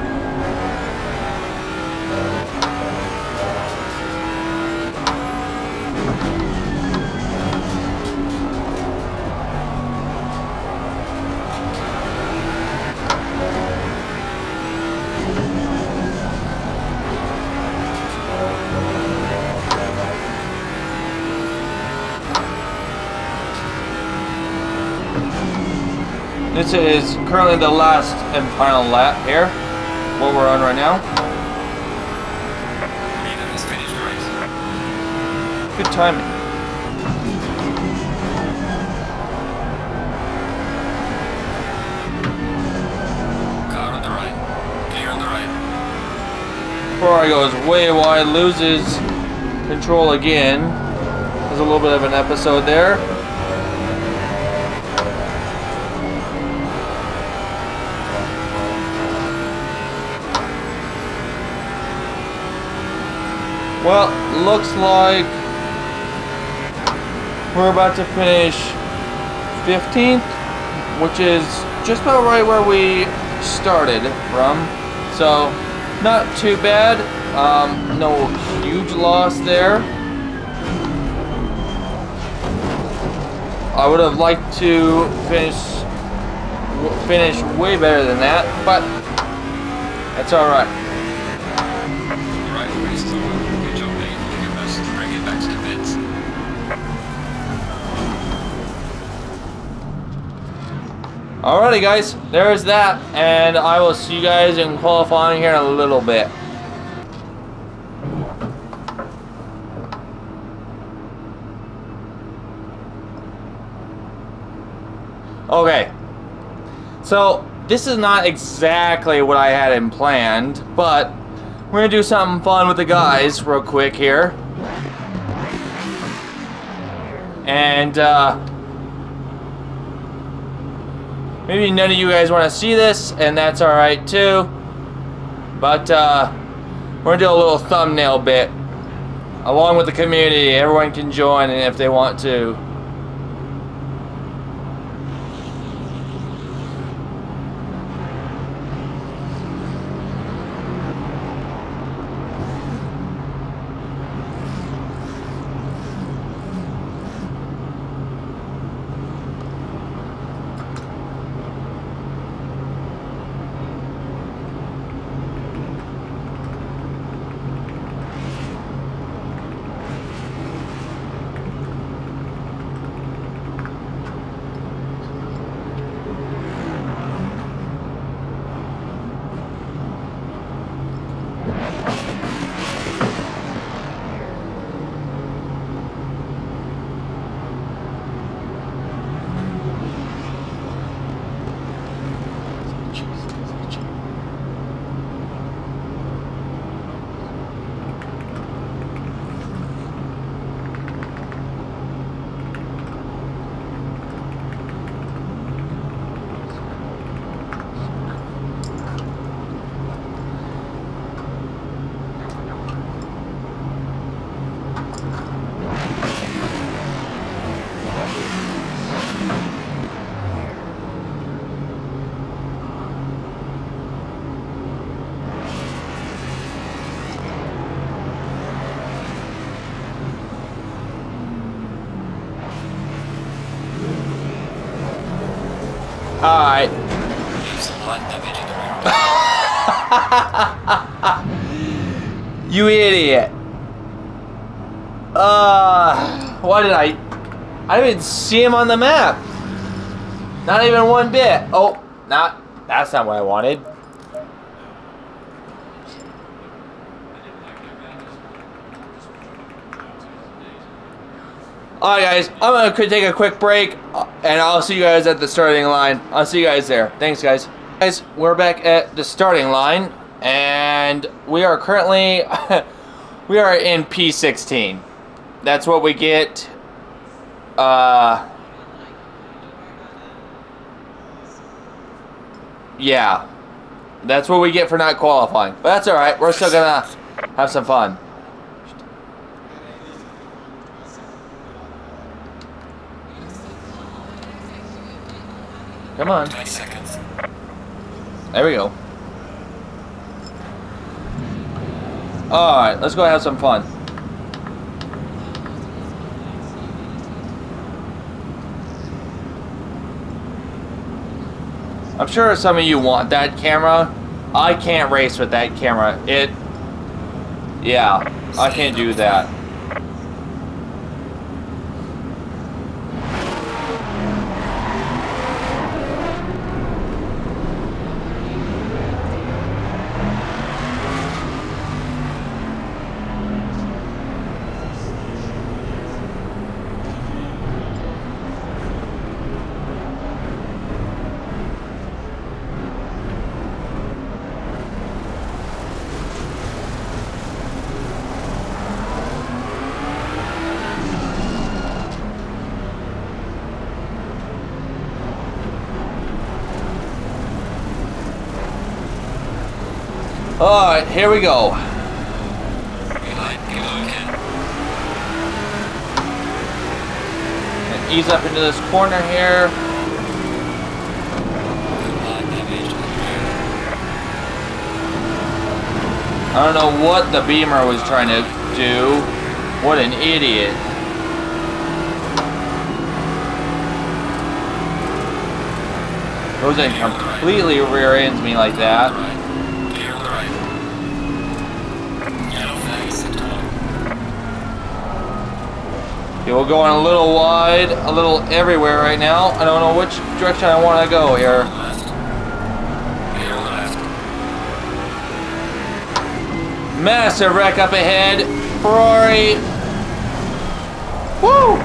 A: This is currently the last and final lap here, what we're on right now.
B: Leader has finished the race.
A: Good timing.
B: Car on the right. Clear on the right.
A: Ferrari goes way wide, loses control again. There's a little bit of an episode there. Well, looks like we're about to finish 15th, which is just about right where we started from. So, not too bad. No huge loss there. I would have liked to finish way better than that, but that's all right.
B: Alright, race is over. Good job, mate. Do your best to bring it back to the pits.
A: Alrighty guys, there's that, and I will see you guys in qualifying here in a little bit. Okay, so this is not exactly what I had in planned, but We're gonna do something fun with the guys real quick here. And maybe none of you guys want to see this, and that's alright too. But we're gonna do a little thumbnail bit along with the community. Everyone can join if they want to. Alright. You idiot. Why did I didn't even see him on the map. Not even one bit. Oh, that's not what I wanted. Alright guys, I'm gonna take a quick break and I'll see you guys at the starting line. I'll see you guys there. Thanks guys. Guys, we're back at the starting line and we are currently we are in P16. That's what we get. Yeah. That's what we get for not qualifying. But that's alright. We're still gonna have some fun. Come on.
B: 20 seconds.
A: There we go. Alright, let's go have some fun. I'm sure some of you want that camera. I can't race with that camera. Yeah, I can't do that. Alright, here we go. And ease up into this corner here. I don't know what the Beamer was trying to do. What an idiot. Goes in completely rear ends me like that. Okay, we're going a little wide, a little everywhere right now. I don't know which direction I want to go here. Massive wreck up ahead. Ferrari. Woo!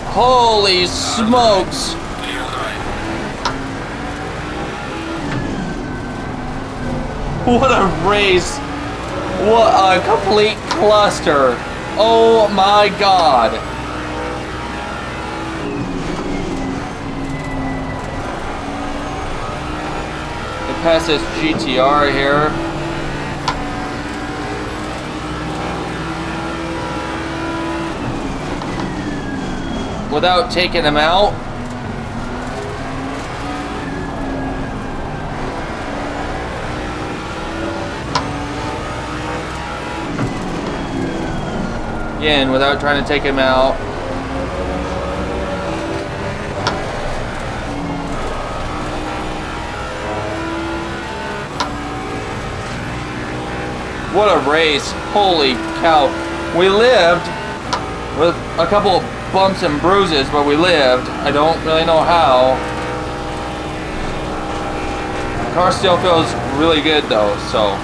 A: Holy smokes. What a race. What a complete cluster. Oh my god. They pass this GTR here. Without taking him out. Again, without trying to take him out. What a race. Holy cow. We lived with a couple of bumps and bruises, but we lived. I don't really know how. The car still feels really good though, so.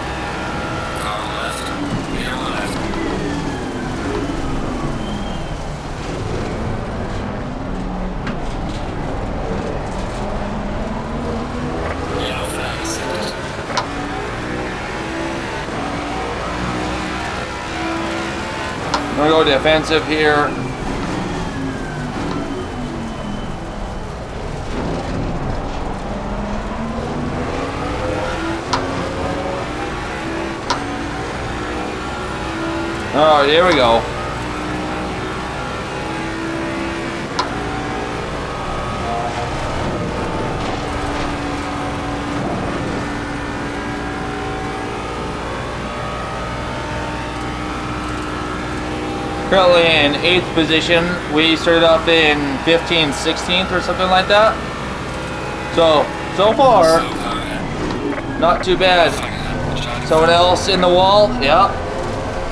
A: I'm gonna go defensive here. Oh, here we go. Currently in 8th position. We started off in 15th, 16th or something like that. So far, not too bad. Someone else in the wall? Yeah.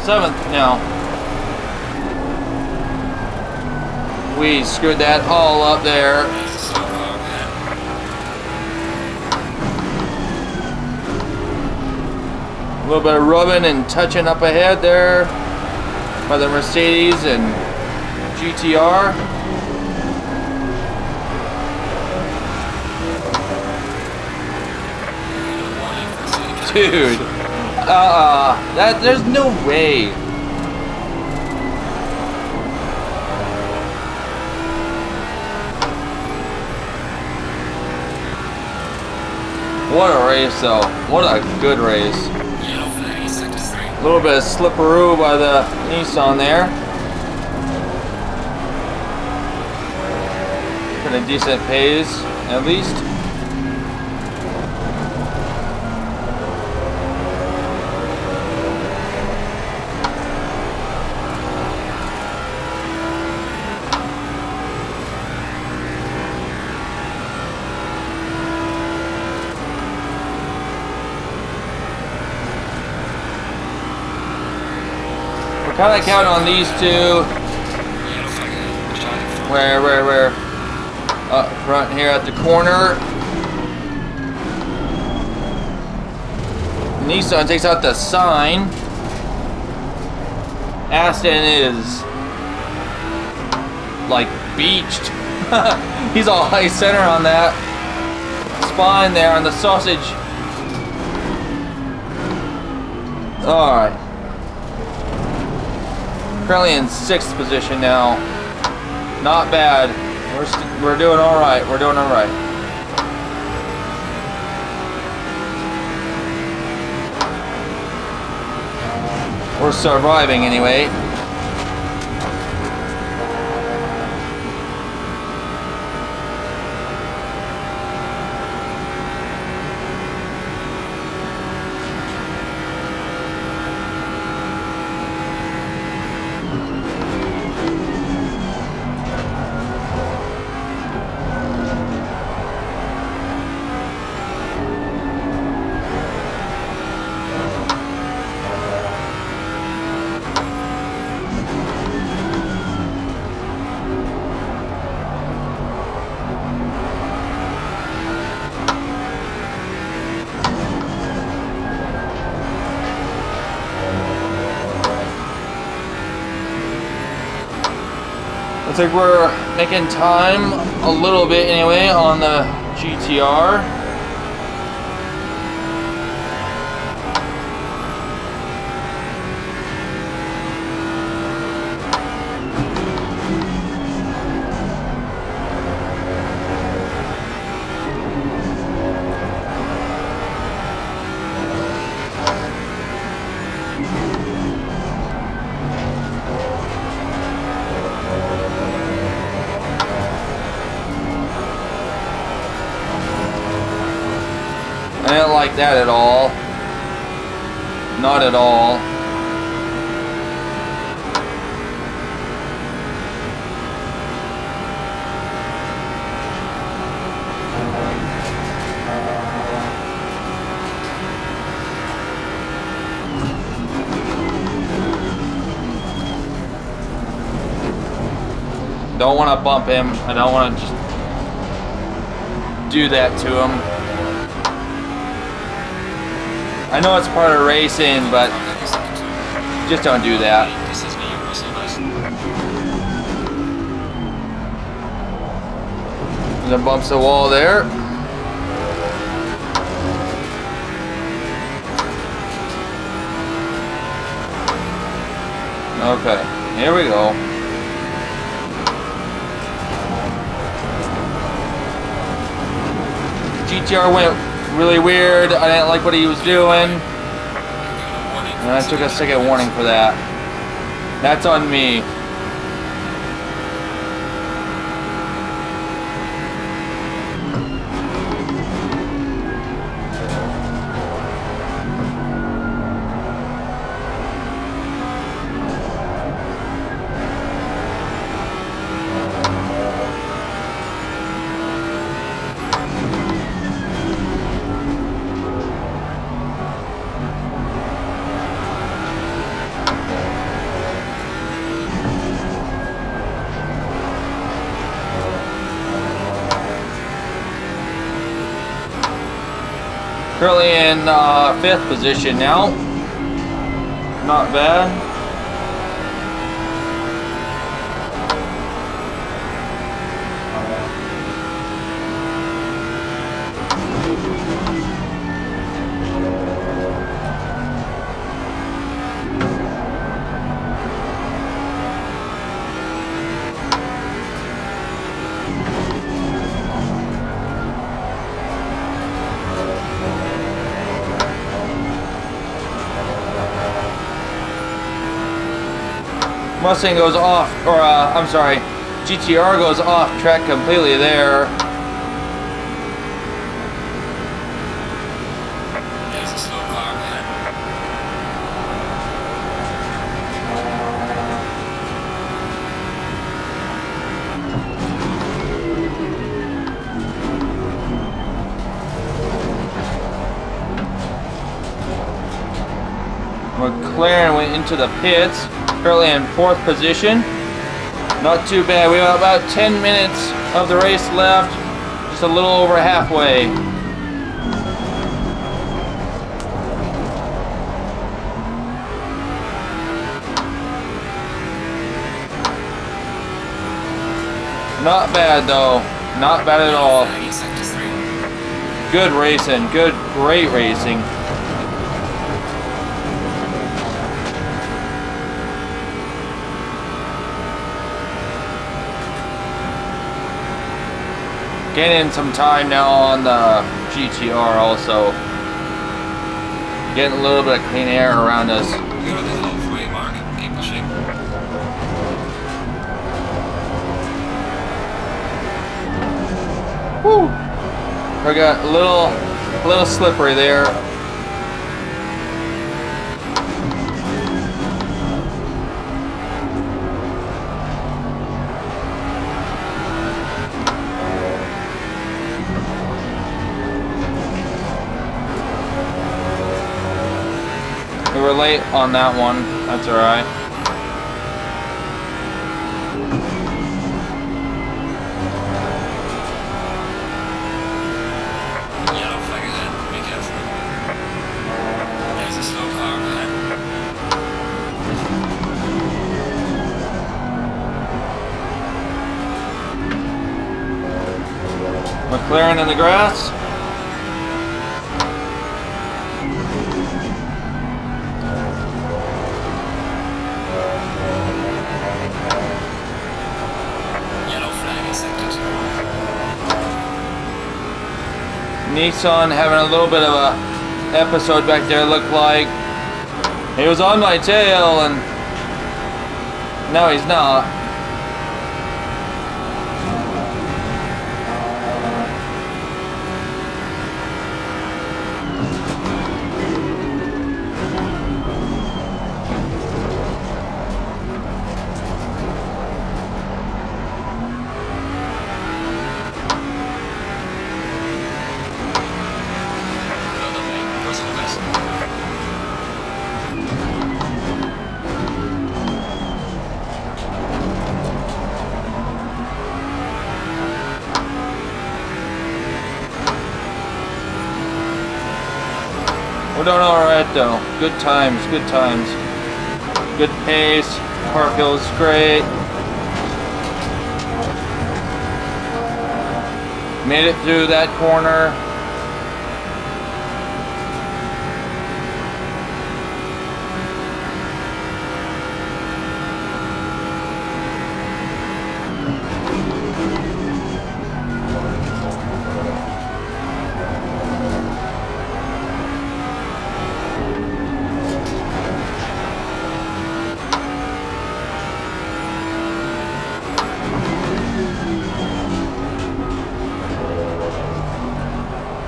A: 7th now. We screwed that all up there. A little bit of rubbing and touching up ahead there by the Mercedes and GTR. Dude, there's no way. What a race though. What a good race. A little bit of slipperoo by the Nissan there. Pretty decent pace, at least. Kind of count on these two. Where? Up front here at the corner. Nissan takes out the sign. Aston is like beached. He's all high center on that spine there on the sausage. All right. Currently in 6th position now. Not bad. We're doing all right. We're doing all right. We're surviving anyway. Looks like we're making time a little bit anyway on the GTR. I didn't like that at all. Not at all. Don't want to bump him. I don't want to just do that to him. I know it's part of racing, but just don't do that. And then bumps the wall there. Okay, here we go. GTR went really weird. I didn't like what he was doing. And I took a second warning for that. That's on me. Currently in 5th position now. Not bad. Mustang goes off, or I'm sorry, GTR goes off track completely there.
B: There's a slow car ahead.
A: McLaren went into the pits. Currently in 4th position. Not too bad. We have about 10 minutes of the race left. Just a little over halfway. Not bad though. Not bad at all. Good racing. Great racing. Gaining some time now on the GTR also. Getting a little bit of clean air around us.
B: You're a little overweight, Mark. Keep pushing.
A: Woo! I got a little slippery there. We were late on that one. That's alright.
B: Yellow flag ahead. Be careful. There's a slow car ahead.
A: McLaren in the grass. Nissan having a little bit of a episode back there, looked like. He was on my tail and now he's not. We're doing alright though. Good times, good times. Good pace. Car feels great. Made it through that corner.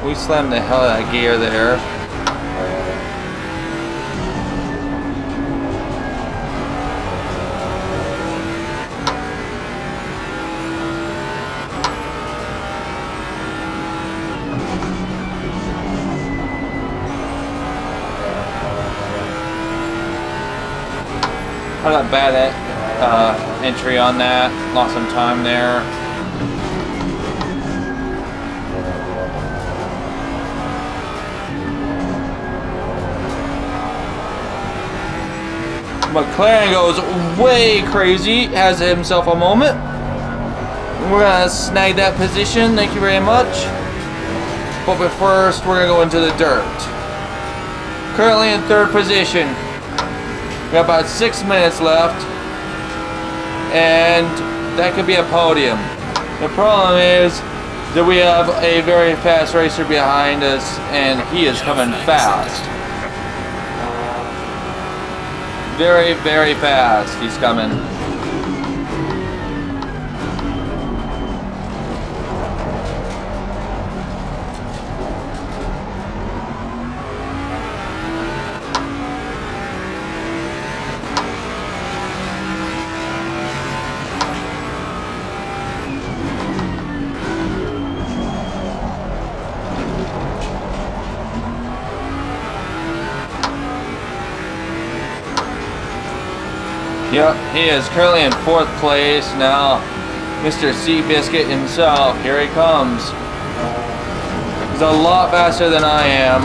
A: We slammed the hell out of gear there. I got bad entry on that. Lost some time there. McLaren goes way crazy, has himself a moment. We're gonna snag that position, thank you very much. But first, we're gonna go into the dirt. Currently in third position. We got about 6 minutes left. And that could be a podium. The problem is that we have a very fast racer behind us, and he is coming fast. Very, very fast. He's coming. Yep, he is currently in 4th place now. Mr. Seabiscuit himself, here he comes. He's a lot faster than I am.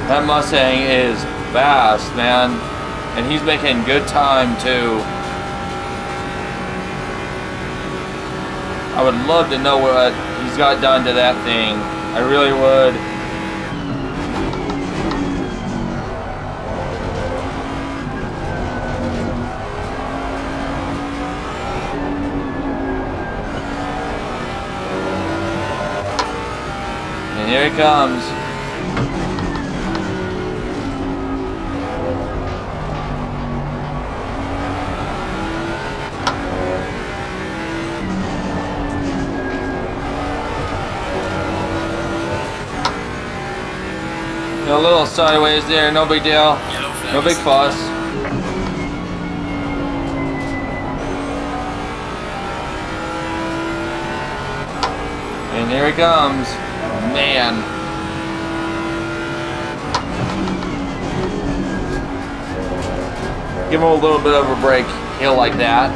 A: That Mustang is fast, man. And he's making good time too. I would love to know what he's got done to that thing. I really would. Here he comes. A little sideways there, no big deal. No big fuss. And here he comes. Man. Give him a little bit of a break. He'll like that.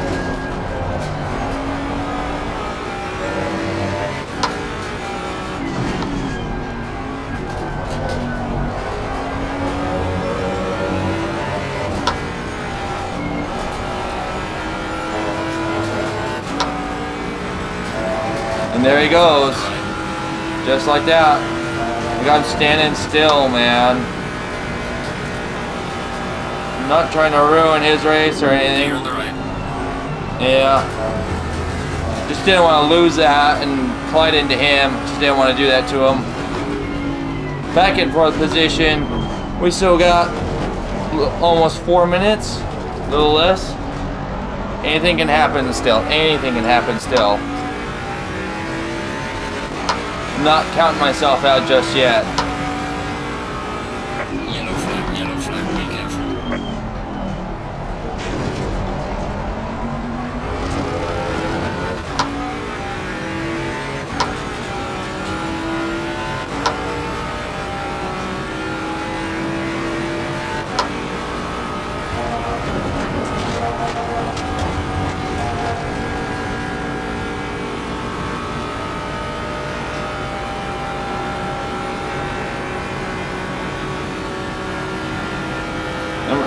A: And there he goes. Just like that. I got him standing still, man. I'm not trying to ruin his race or anything. Yeah. Just didn't want to lose that and collide into him. Just didn't want to do that to him. Back in 4th position. We still got almost 4 minutes. A little less. Anything can happen still. Anything can happen still. Not counting myself out just yet.
B: Yellow flag, be careful.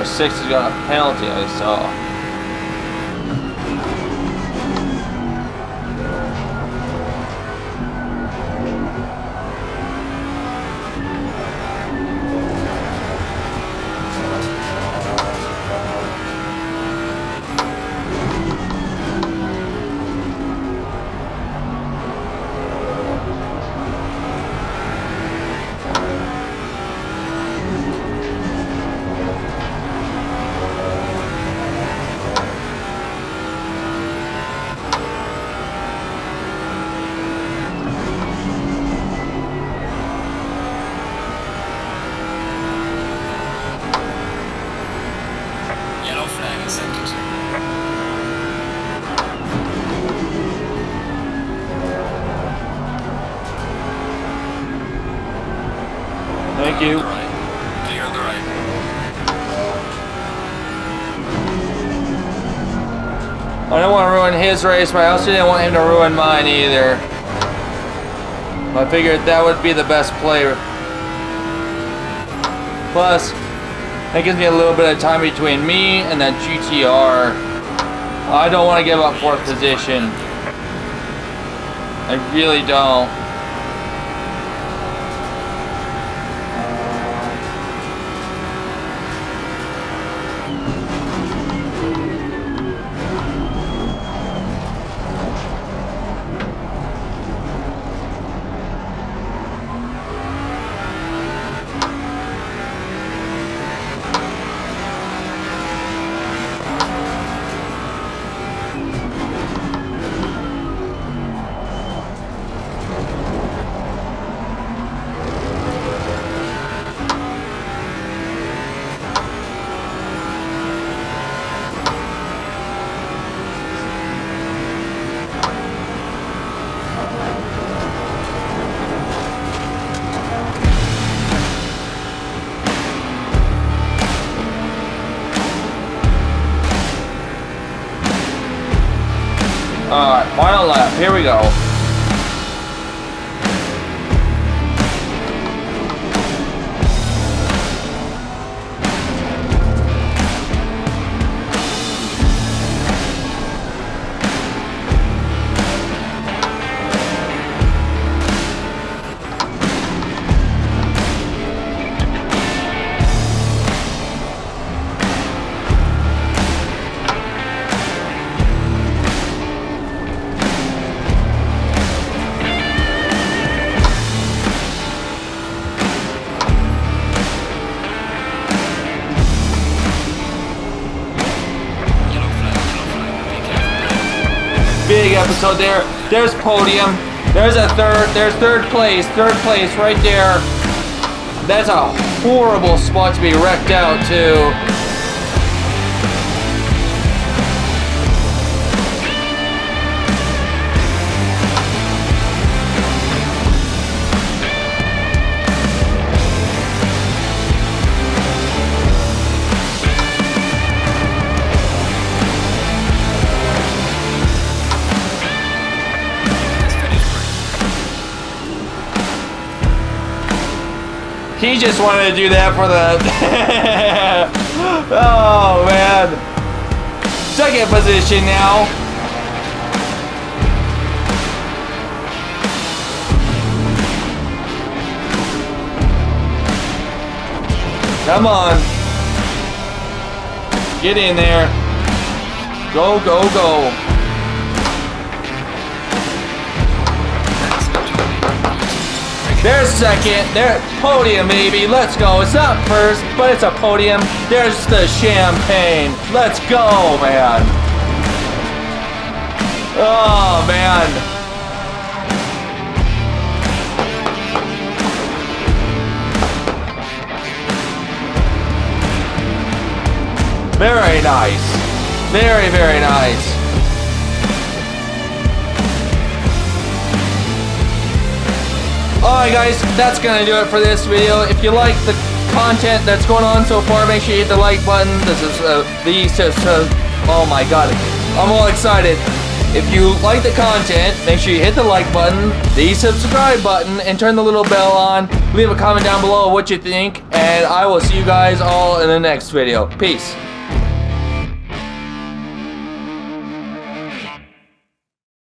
A: Number 6 has got a penalty, I saw.
B: Yellow flag accepted.
A: Thank you.
B: Clear on the right.
A: I don't want to ruin his race, but I also didn't want him to ruin mine either. I figured that would be the best play. Plus, that gives me a little bit of time between me and that GTR. I don't want to give up 4th position. I really don't. Alright, final lap. Here we go. Big episode there. There's podium. There's third place right there. That's a horrible spot to be wrecked out too. He just wanted to do that for the... Oh, man. 2nd position now. Come on. Get in there. Go, go, go. There's 2nd, there, podium baby, let's go. It's not 1st, but it's a podium. There's the champagne. Let's go, man. Oh, man. Very nice. Very, very nice. Alright guys, that's gonna do it for this video. If you like the content that's going on so far, make sure you hit the like button. This is oh my god, I'm all excited. If you like the content, make sure you hit the like button, the subscribe button, and turn the little bell on. Leave a comment down below what you think, and I will see you guys all in the next video. Peace.